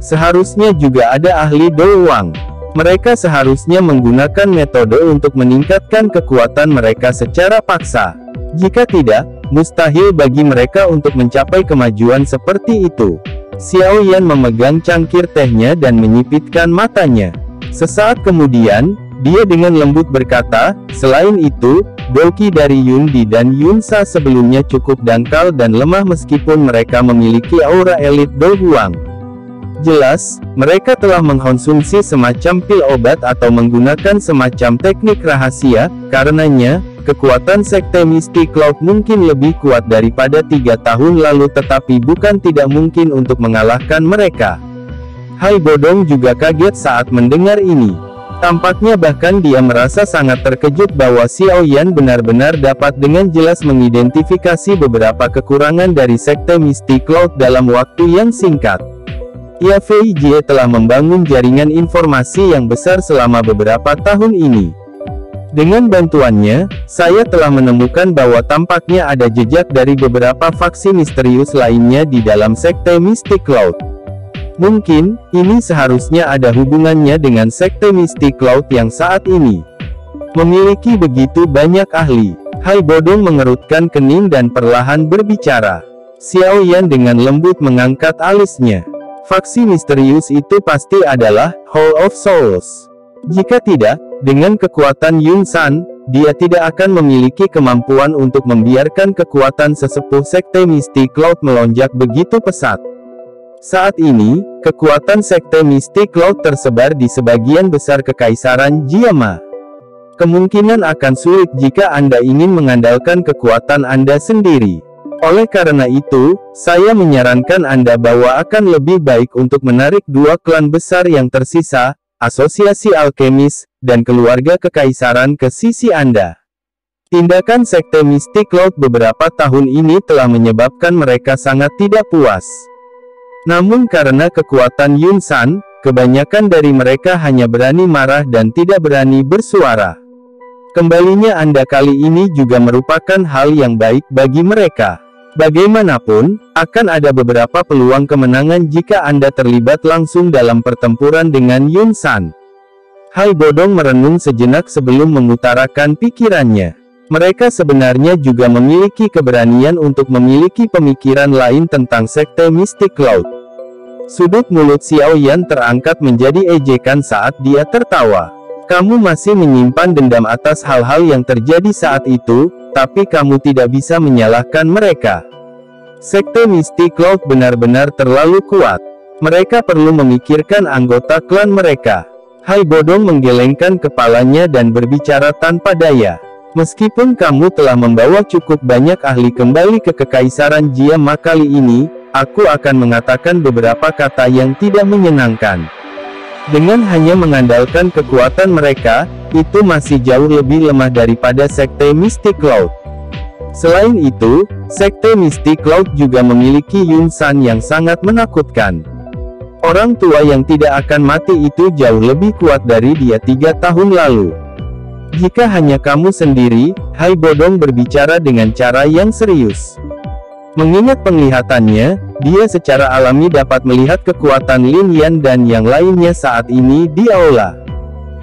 Seharusnya juga ada ahli Do Huang. Mereka seharusnya menggunakan metode untuk meningkatkan kekuatan mereka secara paksa. Jika tidak, mustahil bagi mereka untuk mencapai kemajuan seperti itu." Xiao Yan memegang cangkir tehnya dan menyipitkan matanya. Sesaat kemudian, dia dengan lembut berkata, "Selain itu, Doki dari Yun Di dan Yun Sa sebelumnya cukup dangkal dan lemah meskipun mereka memiliki aura elit Do Huang. Jelas, mereka telah mengkonsumsi semacam pil obat atau menggunakan semacam teknik rahasia, karenanya, kekuatan Sekte Misty Cloud mungkin lebih kuat daripada 3 tahun lalu tetapi bukan tidak mungkin untuk mengalahkan mereka." Hai Bodong juga kaget saat mendengar ini. Tampaknya bahkan dia merasa sangat terkejut bahwa Xiao Yan benar-benar dapat dengan jelas mengidentifikasi beberapa kekurangan dari Sekte Misty Cloud dalam waktu yang singkat. Ya Fei Jie telah membangun jaringan informasi yang besar selama beberapa tahun ini. Dengan bantuannya, saya telah menemukan bahwa tampaknya ada jejak dari beberapa faksi misterius lainnya di dalam Sekte Misty Cloud. Mungkin, ini seharusnya ada hubungannya dengan Sekte Misty Cloud yang saat ini memiliki begitu banyak ahli. Hai Bodong mengerutkan kening dan perlahan berbicara. Xiao Yan dengan lembut mengangkat alisnya. Faksi misterius itu pasti adalah Hall of Souls. Jika tidak, dengan kekuatan Yun San, dia tidak akan memiliki kemampuan untuk membiarkan kekuatan sesepuh Sekte Misty Cloud melonjak begitu pesat. Saat ini, kekuatan Sekte Misty Cloud tersebar di sebagian besar kekaisaran Jiama. Kemungkinan akan sulit jika Anda ingin mengandalkan kekuatan Anda sendiri. Oleh karena itu, saya menyarankan Anda bahwa akan lebih baik untuk menarik 2 klan besar yang tersisa, Asosiasi Alkemis, dan Keluarga Kekaisaran ke sisi Anda. Tindakan Sekte Misty Cloud beberapa tahun ini telah menyebabkan mereka sangat tidak puas. Namun karena kekuatan Yun San, kebanyakan dari mereka hanya berani marah dan tidak berani bersuara. Kembalinya Anda kali ini juga merupakan hal yang baik bagi mereka. Bagaimanapun, akan ada beberapa peluang kemenangan jika Anda terlibat langsung dalam pertempuran dengan Yun San. Hai Bodong merenung sejenak sebelum mengutarakan pikirannya. Mereka sebenarnya juga memiliki keberanian untuk memiliki pemikiran lain tentang Sekte Misty Cloud. Sudut mulut Xiao Yan terangkat menjadi ejekan saat dia tertawa. Kamu masih menyimpan dendam atas hal-hal yang terjadi saat itu, tapi kamu tidak bisa menyalahkan mereka. Sekte Misty Cloud benar-benar terlalu kuat. Mereka perlu memikirkan anggota klan mereka. Hai Bodong menggelengkan kepalanya dan berbicara tanpa daya. Meskipun kamu telah membawa cukup banyak ahli kembali ke Kekaisaran Jiama kali ini, aku akan mengatakan beberapa kata yang tidak menyenangkan. Dengan hanya mengandalkan kekuatan mereka, itu masih jauh lebih lemah daripada Sekte Misty Cloud. Selain itu, Sekte Misty Cloud juga memiliki Yunsan yang sangat menakutkan. Orang tua yang tidak akan mati itu jauh lebih kuat dari dia 3 tahun lalu. Jika hanya kamu sendiri, Hai Bodong berbicara dengan cara yang serius. Mengingat penglihatannya, dia secara alami dapat melihat kekuatan Lin Yan dan yang lainnya saat ini di aula.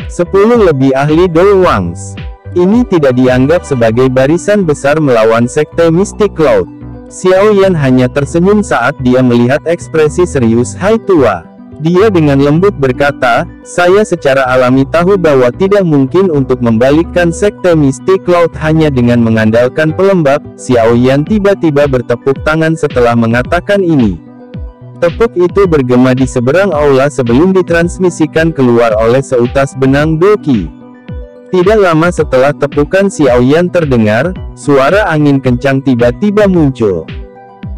10 lebih ahli Dowangs. Ini tidak dianggap sebagai barisan besar melawan Sekte Misty Cloud. Xiao Yan hanya tersenyum saat dia melihat ekspresi serius Hai Tua. Dia dengan lembut berkata, saya secara alami tahu bahwa tidak mungkin untuk membalikkan Sekte Misty Cloud hanya dengan mengandalkan pelembab. Xiao Yan tiba-tiba bertepuk tangan setelah mengatakan ini. Tepuk itu bergema di seberang aula sebelum ditransmisikan keluar oleh seutas benang Doki. Tidak lama setelah tepukan Xiao Yan terdengar, suara angin kencang tiba-tiba muncul.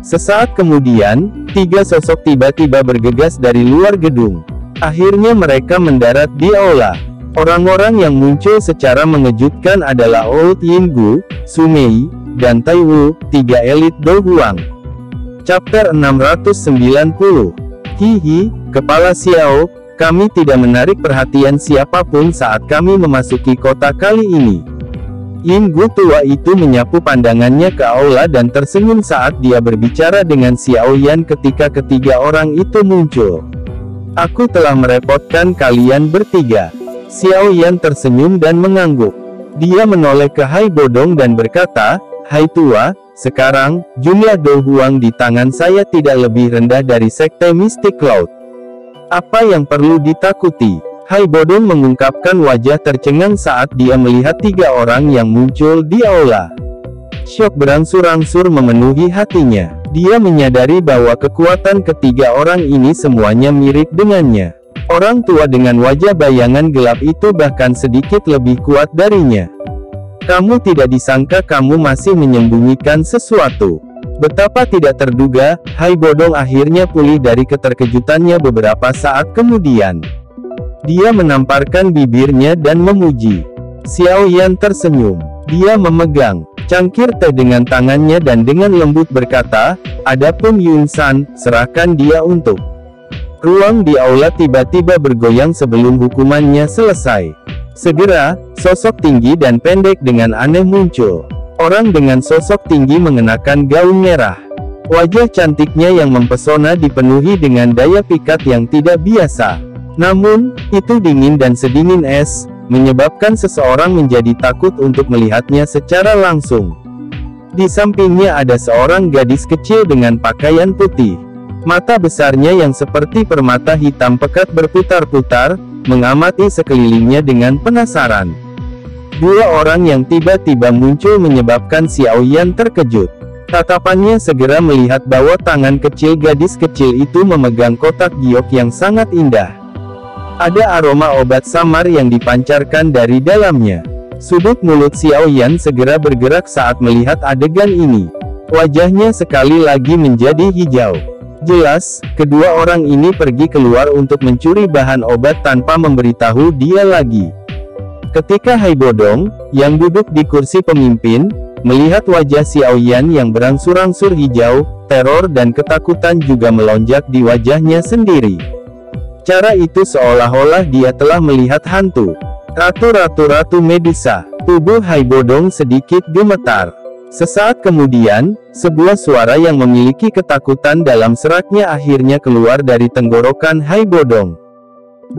Sesaat kemudian, 3 sosok tiba-tiba bergegas dari luar gedung. Akhirnya mereka mendarat di aula. Orang-orang yang muncul secara mengejutkan adalah Old Yinggu, Su Mei, dan Tai Wu, 3 elit Dohuang. Chapter 690. Hihi, Kepala Xiao, kami tidak menarik perhatian siapapun saat kami memasuki kota kali ini. Yinggu tua itu menyapu pandangannya ke aula dan tersenyum saat dia berbicara dengan Xiao Yan ketika ketiga orang itu muncul. Aku telah merepotkan kalian bertiga. Xiao Yan tersenyum dan mengangguk. Dia menoleh ke Hai Bodong dan berkata, Hai Tua, sekarang, jumlah Dohuang di tangan saya tidak lebih rendah dari Sekte Misty Cloud. Apa yang perlu ditakuti? Hai Bodong mengungkapkan wajah tercengang saat dia melihat 3 orang yang muncul di aula. Syok berangsur-angsur memenuhi hatinya. Dia menyadari bahwa kekuatan ketiga orang ini semuanya mirip dengannya. Orang tua dengan wajah bayangan gelap itu bahkan sedikit lebih kuat darinya. Kamu tidak disangka kamu masih menyembunyikan sesuatu. Betapa tidak terduga, Hai Bodong akhirnya pulih dari keterkejutannya beberapa saat kemudian. Dia menamparkan bibirnya dan memuji. Xiao Yan tersenyum. Dia memegang cangkir teh dengan tangannya dan dengan lembut berkata, adapun Yunsan, serahkan dia untuk. Ruang di aula tiba-tiba bergoyang sebelum hukumannya selesai. Segera, sosok tinggi dan pendek dengan aneh muncul. Orang dengan sosok tinggi mengenakan gaun merah. Wajah cantiknya yang mempesona dipenuhi dengan daya pikat yang tidak biasa. Namun, itu dingin dan sedingin es, menyebabkan seseorang menjadi takut untuk melihatnya secara langsung. Di sampingnya ada seorang gadis kecil dengan pakaian putih. Mata besarnya yang seperti permata hitam pekat berputar-putar, mengamati sekelilingnya dengan penasaran. 2 orang yang tiba-tiba muncul menyebabkan Xiao Yan terkejut. Tatapannya segera melihat bahwa tangan kecil gadis kecil itu memegang kotak giok yang sangat indah. Ada aroma obat samar yang dipancarkan dari dalamnya. Sudut mulut Xiao Yan segera bergerak saat melihat adegan ini. Wajahnya sekali lagi menjadi hijau. Jelas, kedua orang ini pergi keluar untuk mencuri bahan obat tanpa memberitahu dia lagi. Ketika Hai Bodong, yang duduk di kursi pemimpin, melihat wajah Xiao Yan yang berangsur-angsur hijau, teror dan ketakutan juga melonjak di wajahnya sendiri. Cara itu seolah-olah dia telah melihat hantu. Ratu Medusa. Tubuh Hai Bodong sedikit gemetar. Sesaat kemudian, sebuah suara yang memiliki ketakutan dalam seraknya akhirnya keluar dari tenggorokan Hai Bodong.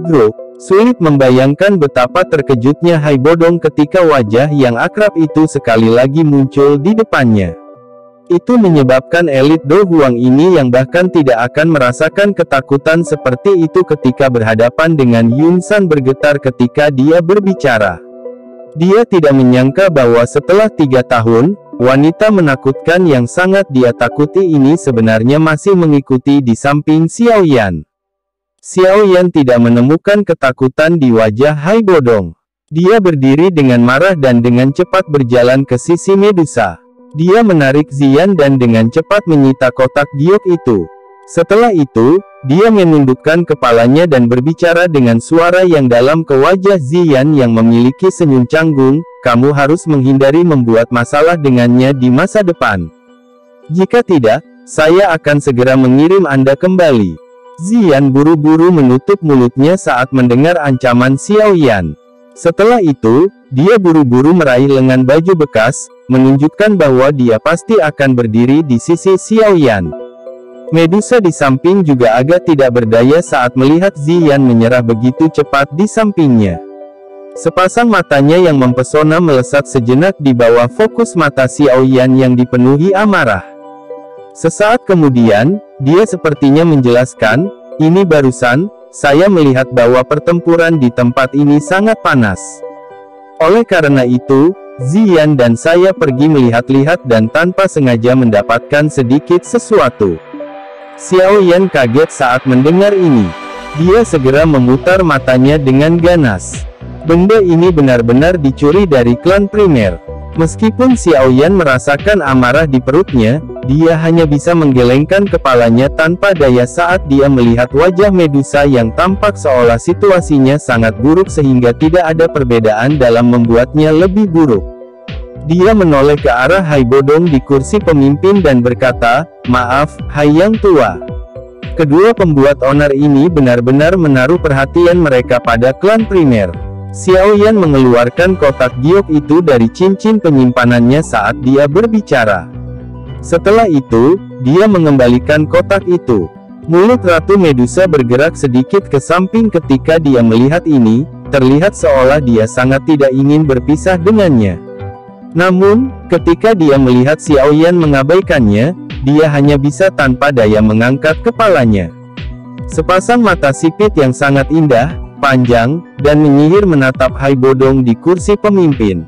Gruk. Sulit membayangkan betapa terkejutnya Hai Bodong ketika wajah yang akrab itu sekali lagi muncul di depannya. Itu menyebabkan elit Do Huang ini yang bahkan tidak akan merasakan ketakutan seperti itu ketika berhadapan dengan Yun San bergetar ketika dia berbicara. Dia tidak menyangka bahwa setelah 3 tahun, wanita menakutkan yang sangat dia takuti ini sebenarnya masih mengikuti di samping Xiao Yan. Xiao Yan tidak menemukan ketakutan di wajah Hai Bodong. Dia berdiri dengan marah dan dengan cepat berjalan ke sisi Medusa. Dia menarik Ziyan dan dengan cepat menyita kotak giok itu. Setelah itu, dia menundukkan kepalanya dan berbicara dengan suara yang dalam ke wajah Ziyan yang memiliki senyum canggung, kamu harus menghindari membuat masalah dengannya di masa depan. Jika tidak, saya akan segera mengirim Anda kembali. Ziyan buru-buru menutup mulutnya saat mendengar ancaman Xiao Yan. Setelah itu, dia buru-buru meraih lengan baju bekas, menunjukkan bahwa dia pasti akan berdiri di sisi Xiao Yan. Medusa di samping juga agak tidak berdaya saat melihat Ziyan menyerah begitu cepat di sampingnya. Sepasang matanya yang mempesona melesat sejenak di bawah fokus mata Xiao Yan yang dipenuhi amarah. Sesaat kemudian, dia sepertinya menjelaskan, ini barusan, saya melihat bahwa pertempuran di tempat ini sangat panas. Oleh karena itu, Ziyan dan saya pergi melihat-lihat dan tanpa sengaja mendapatkan sedikit sesuatu. Xiao Yan kaget saat mendengar ini. Dia segera memutar matanya dengan ganas. Benda ini benar-benar dicuri dari klan primer. Meskipun Xiao Yan merasakan amarah di perutnya, dia hanya bisa menggelengkan kepalanya tanpa daya saat dia melihat wajah Medusa yang tampak seolah situasinya sangat buruk sehingga tidak ada perbedaan dalam membuatnya lebih buruk. Dia menoleh ke arah Hai Bodong di kursi pemimpin dan berkata, maaf, Hai Yang Tua. Kedua pembuat onar ini benar-benar menaruh perhatian mereka pada klan primer. Xiao Yan mengeluarkan kotak giok itu dari cincin penyimpanannya saat dia berbicara. Setelah itu, dia mengembalikan kotak itu. Mulut Ratu Medusa bergerak sedikit ke samping ketika dia melihat ini, terlihat seolah dia sangat tidak ingin berpisah dengannya. Namun, ketika dia melihat Xiao Yan mengabaikannya, dia hanya bisa tanpa daya mengangkat kepalanya. Sepasang mata sipit yang sangat indah, panjang, dan menyihir menatap Hai Bodong di kursi pemimpin.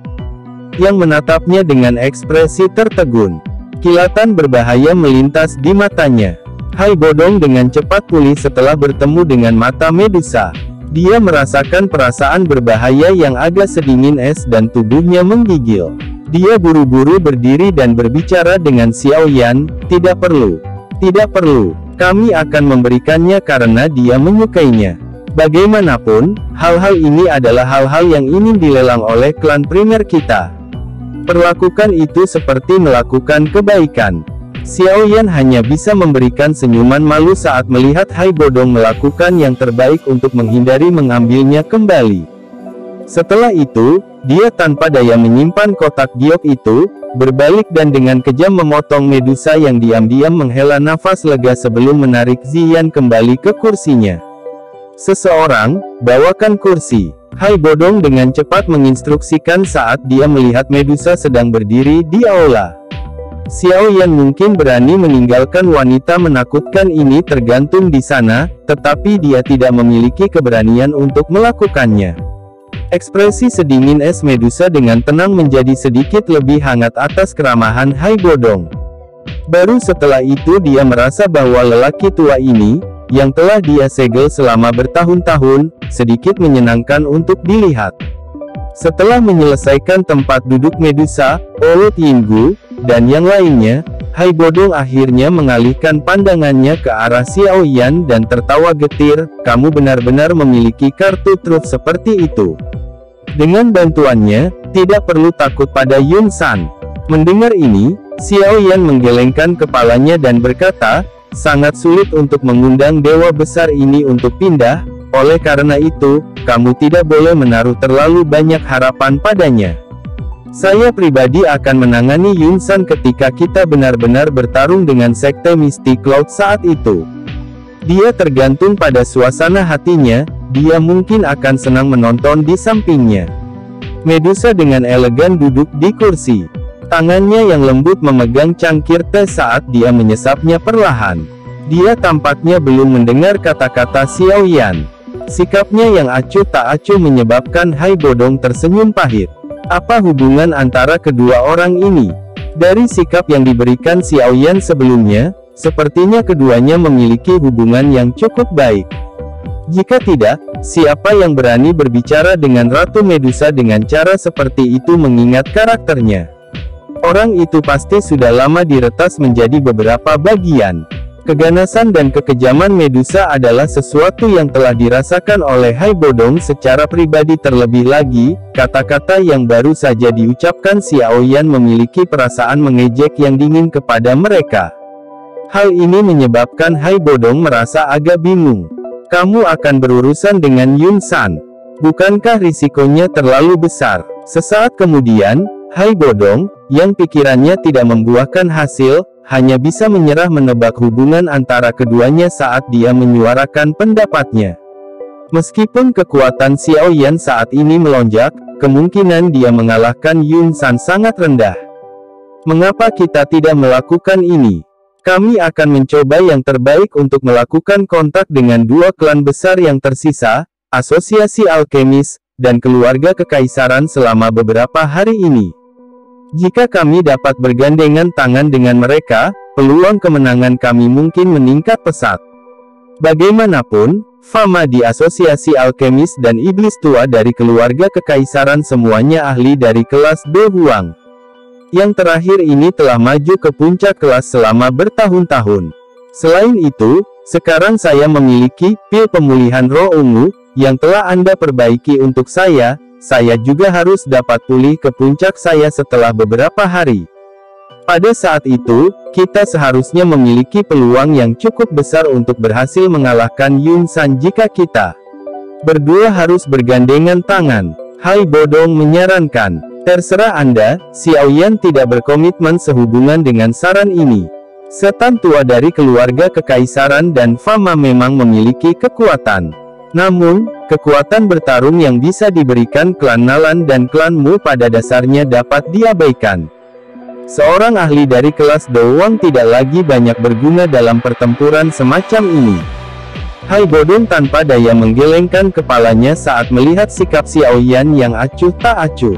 Yang menatapnya dengan ekspresi tertegun. Kilatan berbahaya melintas di matanya. Hai Bodong dengan cepat pulih setelah bertemu dengan mata Medusa. Dia merasakan perasaan berbahaya yang agak sedingin es dan tubuhnya menggigil. Dia buru-buru berdiri dan berbicara dengan Xiao Yan, tidak perlu. Tidak perlu. Kami akan memberikannya karena dia menyukainya. Bagaimanapun, hal-hal ini adalah hal-hal yang ingin dilelang oleh klan primer kita. Perlakukan itu seperti melakukan kebaikan. Xiao Yan hanya bisa memberikan senyuman malu saat melihat Hai Bodong melakukan yang terbaik untuk menghindari mengambilnya kembali. Setelah itu, dia tanpa daya menyimpan kotak giok itu, berbalik dan dengan kejam memotong Medusa yang diam-diam menghela nafas lega sebelum menarik Ziyan kembali ke kursinya. Seseorang, bawakan kursi. Hai Bodong dengan cepat menginstruksikan saat dia melihat Medusa sedang berdiri di aula. Xiao Yan mungkin berani meninggalkan wanita menakutkan ini tergantung di sana, tetapi dia tidak memiliki keberanian untuk melakukannya. Ekspresi sedingin es Medusa dengan tenang menjadi sedikit lebih hangat atas keramahan Hai Bodong. Baru setelah itu dia merasa bahwa lelaki tua ini, yang telah dia segel selama bertahun-tahun, sedikit menyenangkan untuk dilihat. Setelah menyelesaikan tempat duduk Medusa, Olut Yinggu, dan yang lainnya, Hai Bodong akhirnya mengalihkan pandangannya ke arah Xiao Yan dan tertawa getir, kamu benar-benar memiliki kartu truf seperti itu. Dengan bantuannya, tidak perlu takut pada Yun San. Mendengar ini, Xiao Yan menggelengkan kepalanya dan berkata, sangat sulit untuk mengundang dewa besar ini untuk pindah, oleh karena itu, kamu tidak boleh menaruh terlalu banyak harapan padanya. Saya pribadi akan menangani Yun San ketika kita benar-benar bertarung dengan Sekte Misty Cloud saat itu. Dia tergantung pada suasana hatinya, dia mungkin akan senang menonton di sampingnya. Medusa dengan elegan duduk di kursi. Tangannya yang lembut memegang cangkir teh saat dia menyesapnya perlahan. Dia tampaknya belum mendengar kata-kata Xiao Yan. Sikapnya yang acuh tak acuh menyebabkan Hai Bodong tersenyum pahit. Apa hubungan antara kedua orang ini? Dari sikap yang diberikan Xiao Yan sebelumnya, sepertinya keduanya memiliki hubungan yang cukup baik. Jika tidak, siapa yang berani berbicara dengan Ratu Medusa dengan cara seperti itu mengingat karakternya? Orang itu pasti sudah lama diretas menjadi beberapa bagian. Keganasan dan kekejaman Medusa adalah sesuatu yang telah dirasakan oleh Hai Bodong secara pribadi. Terlebih lagi, kata-kata yang baru saja diucapkan Xiao Yan memiliki perasaan mengejek yang dingin kepada mereka. Hal ini menyebabkan Hai Bodong merasa agak bingung. Kamu akan berurusan dengan Yun San. Bukankah risikonya terlalu besar? Sesaat kemudian, Hai Bodong, yang pikirannya tidak membuahkan hasil, hanya bisa menyerah menebak hubungan antara keduanya saat dia menyuarakan pendapatnya. Meskipun kekuatan Xiao Yan saat ini melonjak, kemungkinan dia mengalahkan Yun San sangat rendah. Mengapa kita tidak melakukan ini? Kami akan mencoba yang terbaik untuk melakukan kontak dengan dua klan besar yang tersisa, Asosiasi Alkemis, dan Keluarga Kekaisaran selama beberapa hari ini. Jika kami dapat bergandengan tangan dengan mereka, peluang kemenangan kami mungkin meningkat pesat. Bagaimanapun, fama di Asosiasi Alkemis dan Iblis Tua dari Keluarga Kekaisaran semuanya ahli dari kelas B Huang. Yang terakhir ini telah maju ke puncak kelas selama bertahun-tahun. Selain itu, sekarang saya memiliki pil pemulihan roh ungu, yang telah Anda perbaiki untuk saya juga harus dapat pulih ke puncak saya setelah beberapa hari. Pada saat itu, kita seharusnya memiliki peluang yang cukup besar untuk berhasil mengalahkan Yun San jika kita berdua harus bergandengan tangan. Hai Bodong menyarankan. Terserah Anda, Xiao Yan tidak berkomitmen sehubungan dengan saran ini. Setan tua dari Keluarga Kekaisaran dan Fama memang memiliki kekuatan. Namun, kekuatan bertarung yang bisa diberikan klan Nalan dan klanmu pada dasarnya dapat diabaikan. Seorang ahli dari kelas Dawang tidak lagi banyak berguna dalam pertempuran semacam ini. Hai Bodong tanpa daya menggelengkan kepalanya saat melihat sikap Xiao Yan yang acuh tak acuh.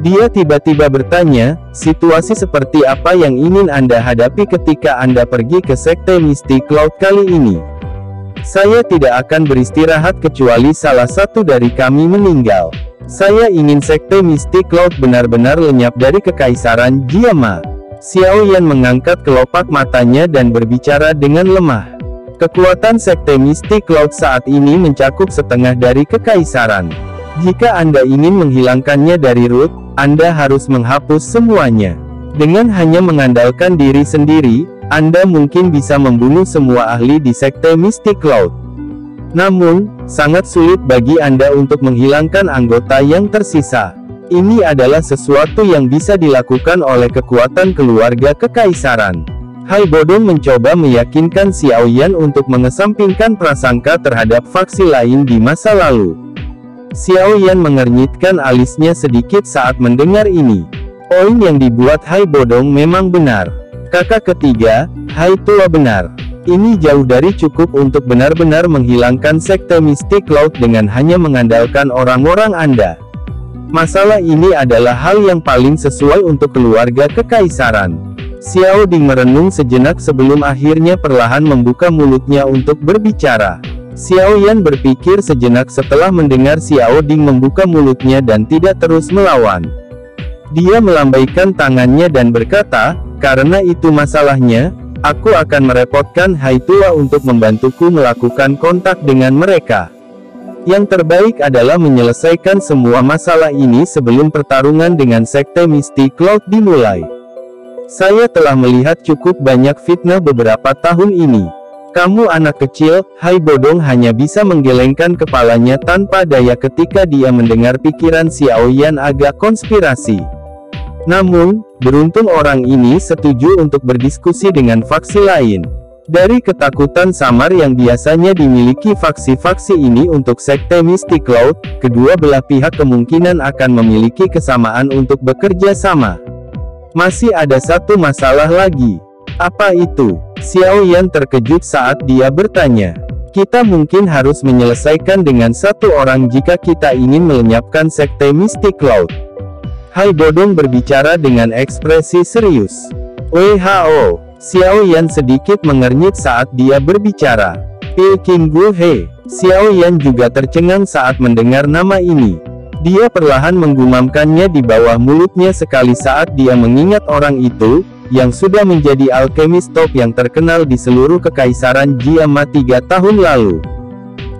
Dia tiba-tiba bertanya, situasi seperti apa yang ingin Anda hadapi ketika Anda pergi ke Sekte Misty Cloud kali ini? Saya tidak akan beristirahat kecuali salah satu dari kami meninggal. Saya ingin Sekte Misty Cloud benar-benar lenyap dari Kekaisaran Jiama. Xiao Yan mengangkat kelopak matanya dan berbicara dengan lemah. Kekuatan Sekte Misty Cloud saat ini mencakup setengah dari Kekaisaran. Jika Anda ingin menghilangkannya dari root, Anda harus menghapus semuanya. Dengan hanya mengandalkan diri sendiri, Anda mungkin bisa membunuh semua ahli di Sekte Misty Cloud. Namun, sangat sulit bagi Anda untuk menghilangkan anggota yang tersisa. Ini adalah sesuatu yang bisa dilakukan oleh kekuatan Keluarga Kekaisaran. Hai Bodong mencoba meyakinkan Xiao Yan untuk mengesampingkan prasangka terhadap faksi lain di masa lalu. Xiao Yan mengernyitkan alisnya sedikit saat mendengar ini. Poin yang dibuat Hai Bodong memang benar. Kakak ketiga, Hai Tua benar. Ini jauh dari cukup untuk benar-benar menghilangkan Sekte Misty Cloud dengan hanya mengandalkan orang-orang Anda. Masalah ini adalah hal yang paling sesuai untuk Keluarga Kekaisaran. Xiao Ding merenung sejenak sebelum akhirnya perlahan membuka mulutnya untuk berbicara. Xiao Yan berpikir sejenak setelah mendengar Xiao Ding membuka mulutnya dan tidak terus melawan. Dia melambaikan tangannya dan berkata, karena itu masalahnya, aku akan merepotkan Hai Tua untuk membantuku melakukan kontak dengan mereka. Yang terbaik adalah menyelesaikan semua masalah ini sebelum pertarungan dengan Sekte Misty Cloud dimulai. Saya telah melihat cukup banyak fitnah beberapa tahun ini. Kamu anak kecil, Hai Bodong hanya bisa menggelengkan kepalanya tanpa daya ketika dia mendengar pikiran Xiao Yan agak konspirasi. Namun, beruntung orang ini setuju untuk berdiskusi dengan faksi lain. Dari ketakutan samar yang biasanya dimiliki faksi-faksi ini untuk Sekte Misty Cloud, kedua belah pihak kemungkinan akan memiliki kesamaan untuk bekerja sama. Masih ada satu masalah lagi. Apa itu? Xiao Yan terkejut saat dia bertanya. Kita mungkin harus menyelesaikan dengan satu orang jika kita ingin melenyapkan sekte Mystic Cloud. Hai Bodong berbicara dengan ekspresi serius. WHO. Xiao Yan sedikit mengernyit saat dia berbicara. Pilking Gu He. Xiao Yan juga tercengang saat mendengar nama ini. Dia perlahan menggumamkannya di bawah mulutnya sekali saat dia mengingat orang itu, yang sudah menjadi alkemis top yang terkenal di seluruh kekaisaran Jiama 3 tahun lalu.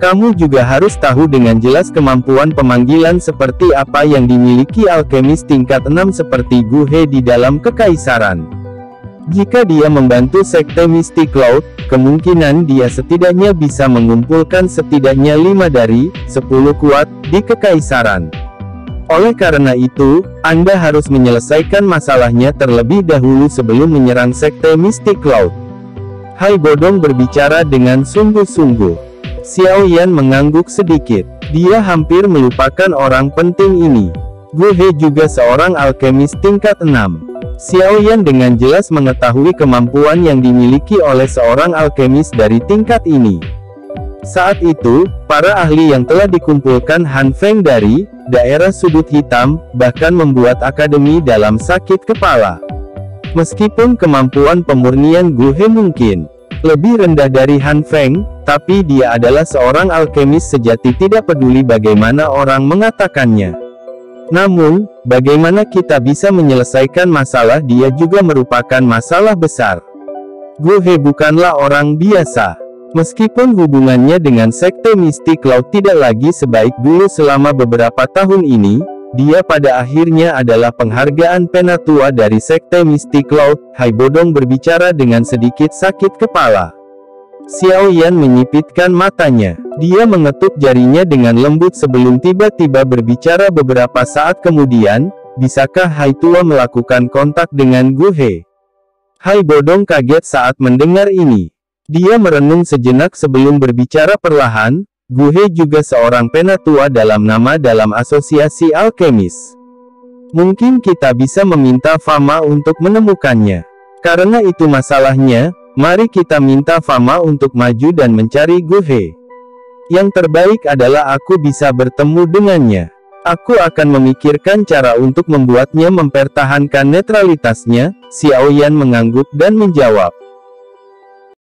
Kamu juga harus tahu dengan jelas kemampuan pemanggilan seperti apa yang dimiliki alkemis tingkat 6 seperti Gu He di dalam kekaisaran. Jika dia membantu sekte Mystic Cloud, kemungkinan dia setidaknya bisa mengumpulkan setidaknya 5 dari 10 kuat di kekaisaran. Oleh karena itu, Anda harus menyelesaikan masalahnya terlebih dahulu sebelum menyerang sekte Mystic Cloud. Hai Bodong berbicara dengan sungguh-sungguh. Xiao Yan mengangguk sedikit. Dia hampir melupakan orang penting ini. Gu He juga seorang alkemis tingkat 6. Xiao Yan dengan jelas mengetahui kemampuan yang dimiliki oleh seorang alkemis dari tingkat ini. Saat itu, para ahli yang telah dikumpulkan Han Feng dari daerah sudut hitam, bahkan membuat akademi dalam sakit kepala. Meskipun kemampuan pemurnian Gu He mungkin lebih rendah dari Han Feng, tapi dia adalah seorang alkemis sejati tidak peduli bagaimana orang mengatakannya. Namun, bagaimana kita bisa menyelesaikan masalah dia juga merupakan masalah besar. Gu He bukanlah orang biasa. Meskipun hubungannya dengan sekte Mystic Cloud tidak lagi sebaik dulu selama beberapa tahun ini, dia pada akhirnya adalah penghargaan penatua dari sekte Mystic Cloud. Hai Bodong berbicara dengan sedikit sakit kepala. Xiao Yan menyipitkan matanya. Dia mengetuk jarinya dengan lembut sebelum tiba-tiba berbicara beberapa saat kemudian, bisakah Hai Tua melakukan kontak dengan Gu He? Hai Bodong kaget saat mendengar ini. Dia merenung sejenak sebelum berbicara perlahan. Gu He juga seorang penatua dalam nama dalam asosiasi alkemis. Mungkin kita bisa meminta Fama untuk menemukannya. Karena itu masalahnya, mari kita minta Fama untuk maju dan mencari Gu He. Yang terbaik adalah aku bisa bertemu dengannya. Aku akan memikirkan cara untuk membuatnya mempertahankan netralitasnya. Xiao Yan mengangguk dan menjawab.